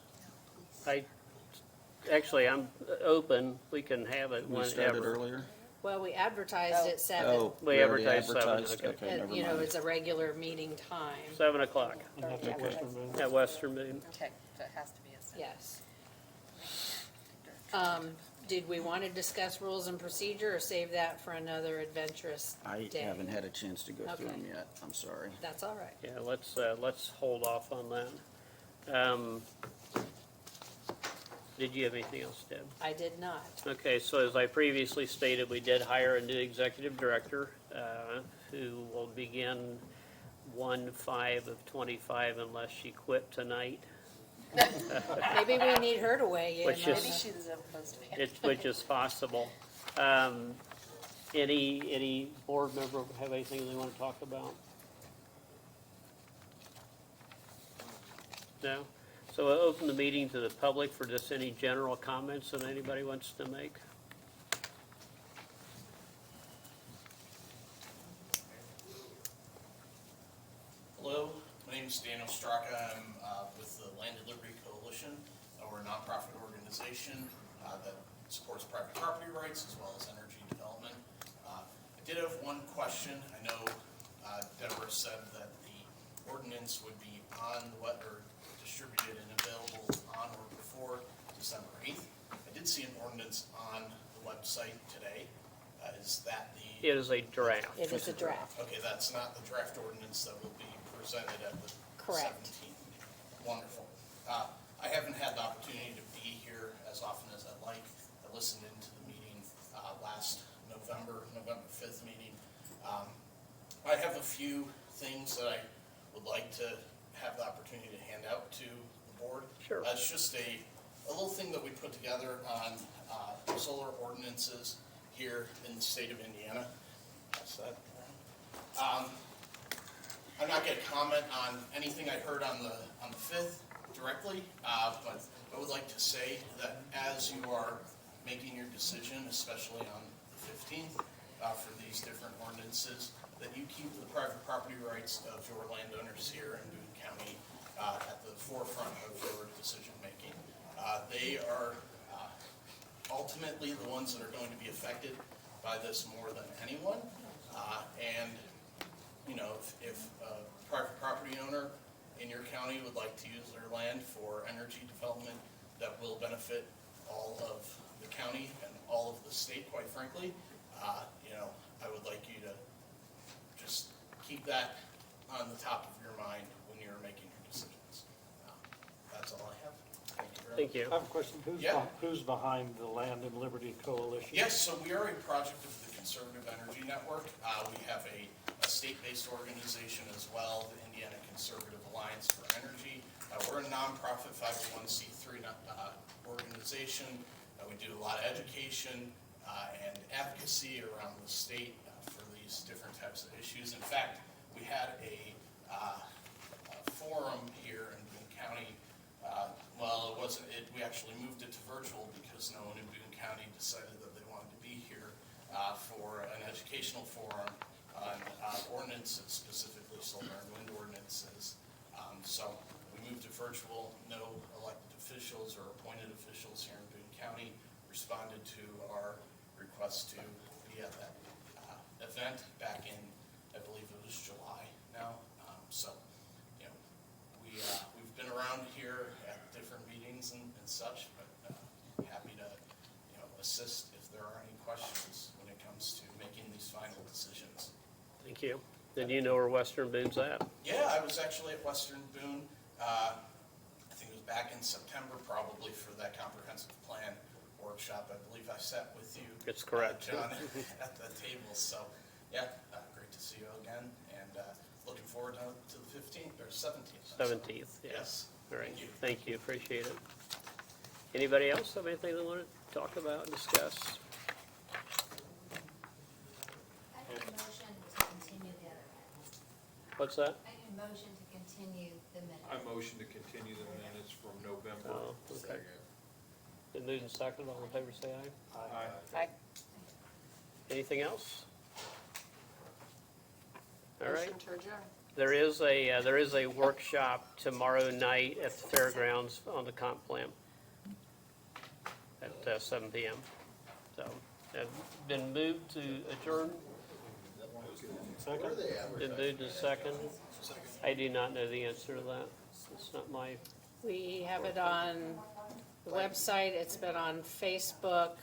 Actually, I'm open. We can have it we started whenever. earlier? Well, we advertised at 7. Oh, We already advertised 7, advertised? okay. Okay, never You know, mind. it's a regular meeting time, 7 o'clock And that's Okay. at Western Boone. at Western Boone. Okay, so it has to be a second. yes. Did we want to discuss rules and procedure or save that for another adventurous I day? haven't had a chance to go through Okay. them yet, I'm sorry. That's all right. Yeah, let's hold off on that. Did you have anything else, Deb? I did not. Okay, so as I previously stated, we did hire a new executive director, who will begin 1/5 of 25 unless she quit tonight, Maybe we need her to weigh in. Which on is- Maybe it. she's supposed to be. which is possible. Any board member have anything they want to talk about? No? So I'll open the meeting to the public for just any general comments that anybody wants to make. Hello, my name is Daniel Straka. I'm with the Land and Liberty Coalition. We're a nonprofit organization that supports private property rights as well as energy development. I did have one question. I know Deborah said that the ordinance would be on or distributed and available on or before December 8th. I did see an ordinance on the website today. Is that the? It is a draft. It is a draft. Okay, that's not the draft ordinance that will be presented at the Correct. 17th. Wonderful. I haven't had the opportunity to have a few things that I would like to have the opportunity to hand out to the board. Sure. It's just a little thing that we put together on solar ordinances here in the state of Indiana. That's that. I'm not going to comment on anything I heard on the 5th directly, but I would like to say that as you are making your decision, especially on the 15th, for these different ordinances, that you keep the private property rights of your landowners here in Boone County at the forefront of your decision-making. They are ultimately the ones that are going to be affected by this more than anyone. And, you know, if a private property owner in your county would like to use their land for energy development that will benefit all of the county and all of the state, quite frankly, you know, I would like you to just keep that on the top of your mind when you're making your decisions. That's all I have. Thank you very much. Thank you. I have a question. Who's behind the Land and Liberty Coalition? Yes, so we are a project of the Conservative Energy Network. We have a state-based organization as well, the Indiana Conservative Alliance for Energy. We're a nonprofit 501c3 organization. We do a lot of education and advocacy around the state for these different types of issues. In fact, we had a forum here in Boone County. Well, it wasn't. We actually moved it to virtual because no one in Boone County decided that they wanted to be here for an educational forum on ordinances, specifically solar and wind ordinances. So we moved to virtual. No elected officials or appointed officials here in Boone County responded to our request to be at that event back in, I believe it was July now. So, you know, we've been around here at different meetings and such, but happy to, you know, assist if there are any questions when it comes to making these final decisions. Thank you. Then you know where Western Boone's at? Yeah, I was actually at Western Boone, I think it was back in September probably for that comprehensive plan workshop. I believe I sat with you. It's correct. John, at the table. So, yeah, great to see you again, and looking forward to the 15th or 17th. 17th, yeah. Yes. All right. Thank you. Thank you. Appreciate it. Anybody else have anything they want to talk about and discuss? I need a motion to continue the other minutes. What's that? I need a motion to continue the minutes. I motion to continue the minutes from November. Oh, okay. Been moved and seconded. All in favor, say aye. Aye. Aye. Anything else? All right. Motion to adjourn. There is a workshop tomorrow night at the fairgrounds on the comp plan at 7 p.m. So, have been moved to adjourn. Second? Been moved to second. I do not know the answer to that. It's not my, We have it on the website, it's been on Facebook,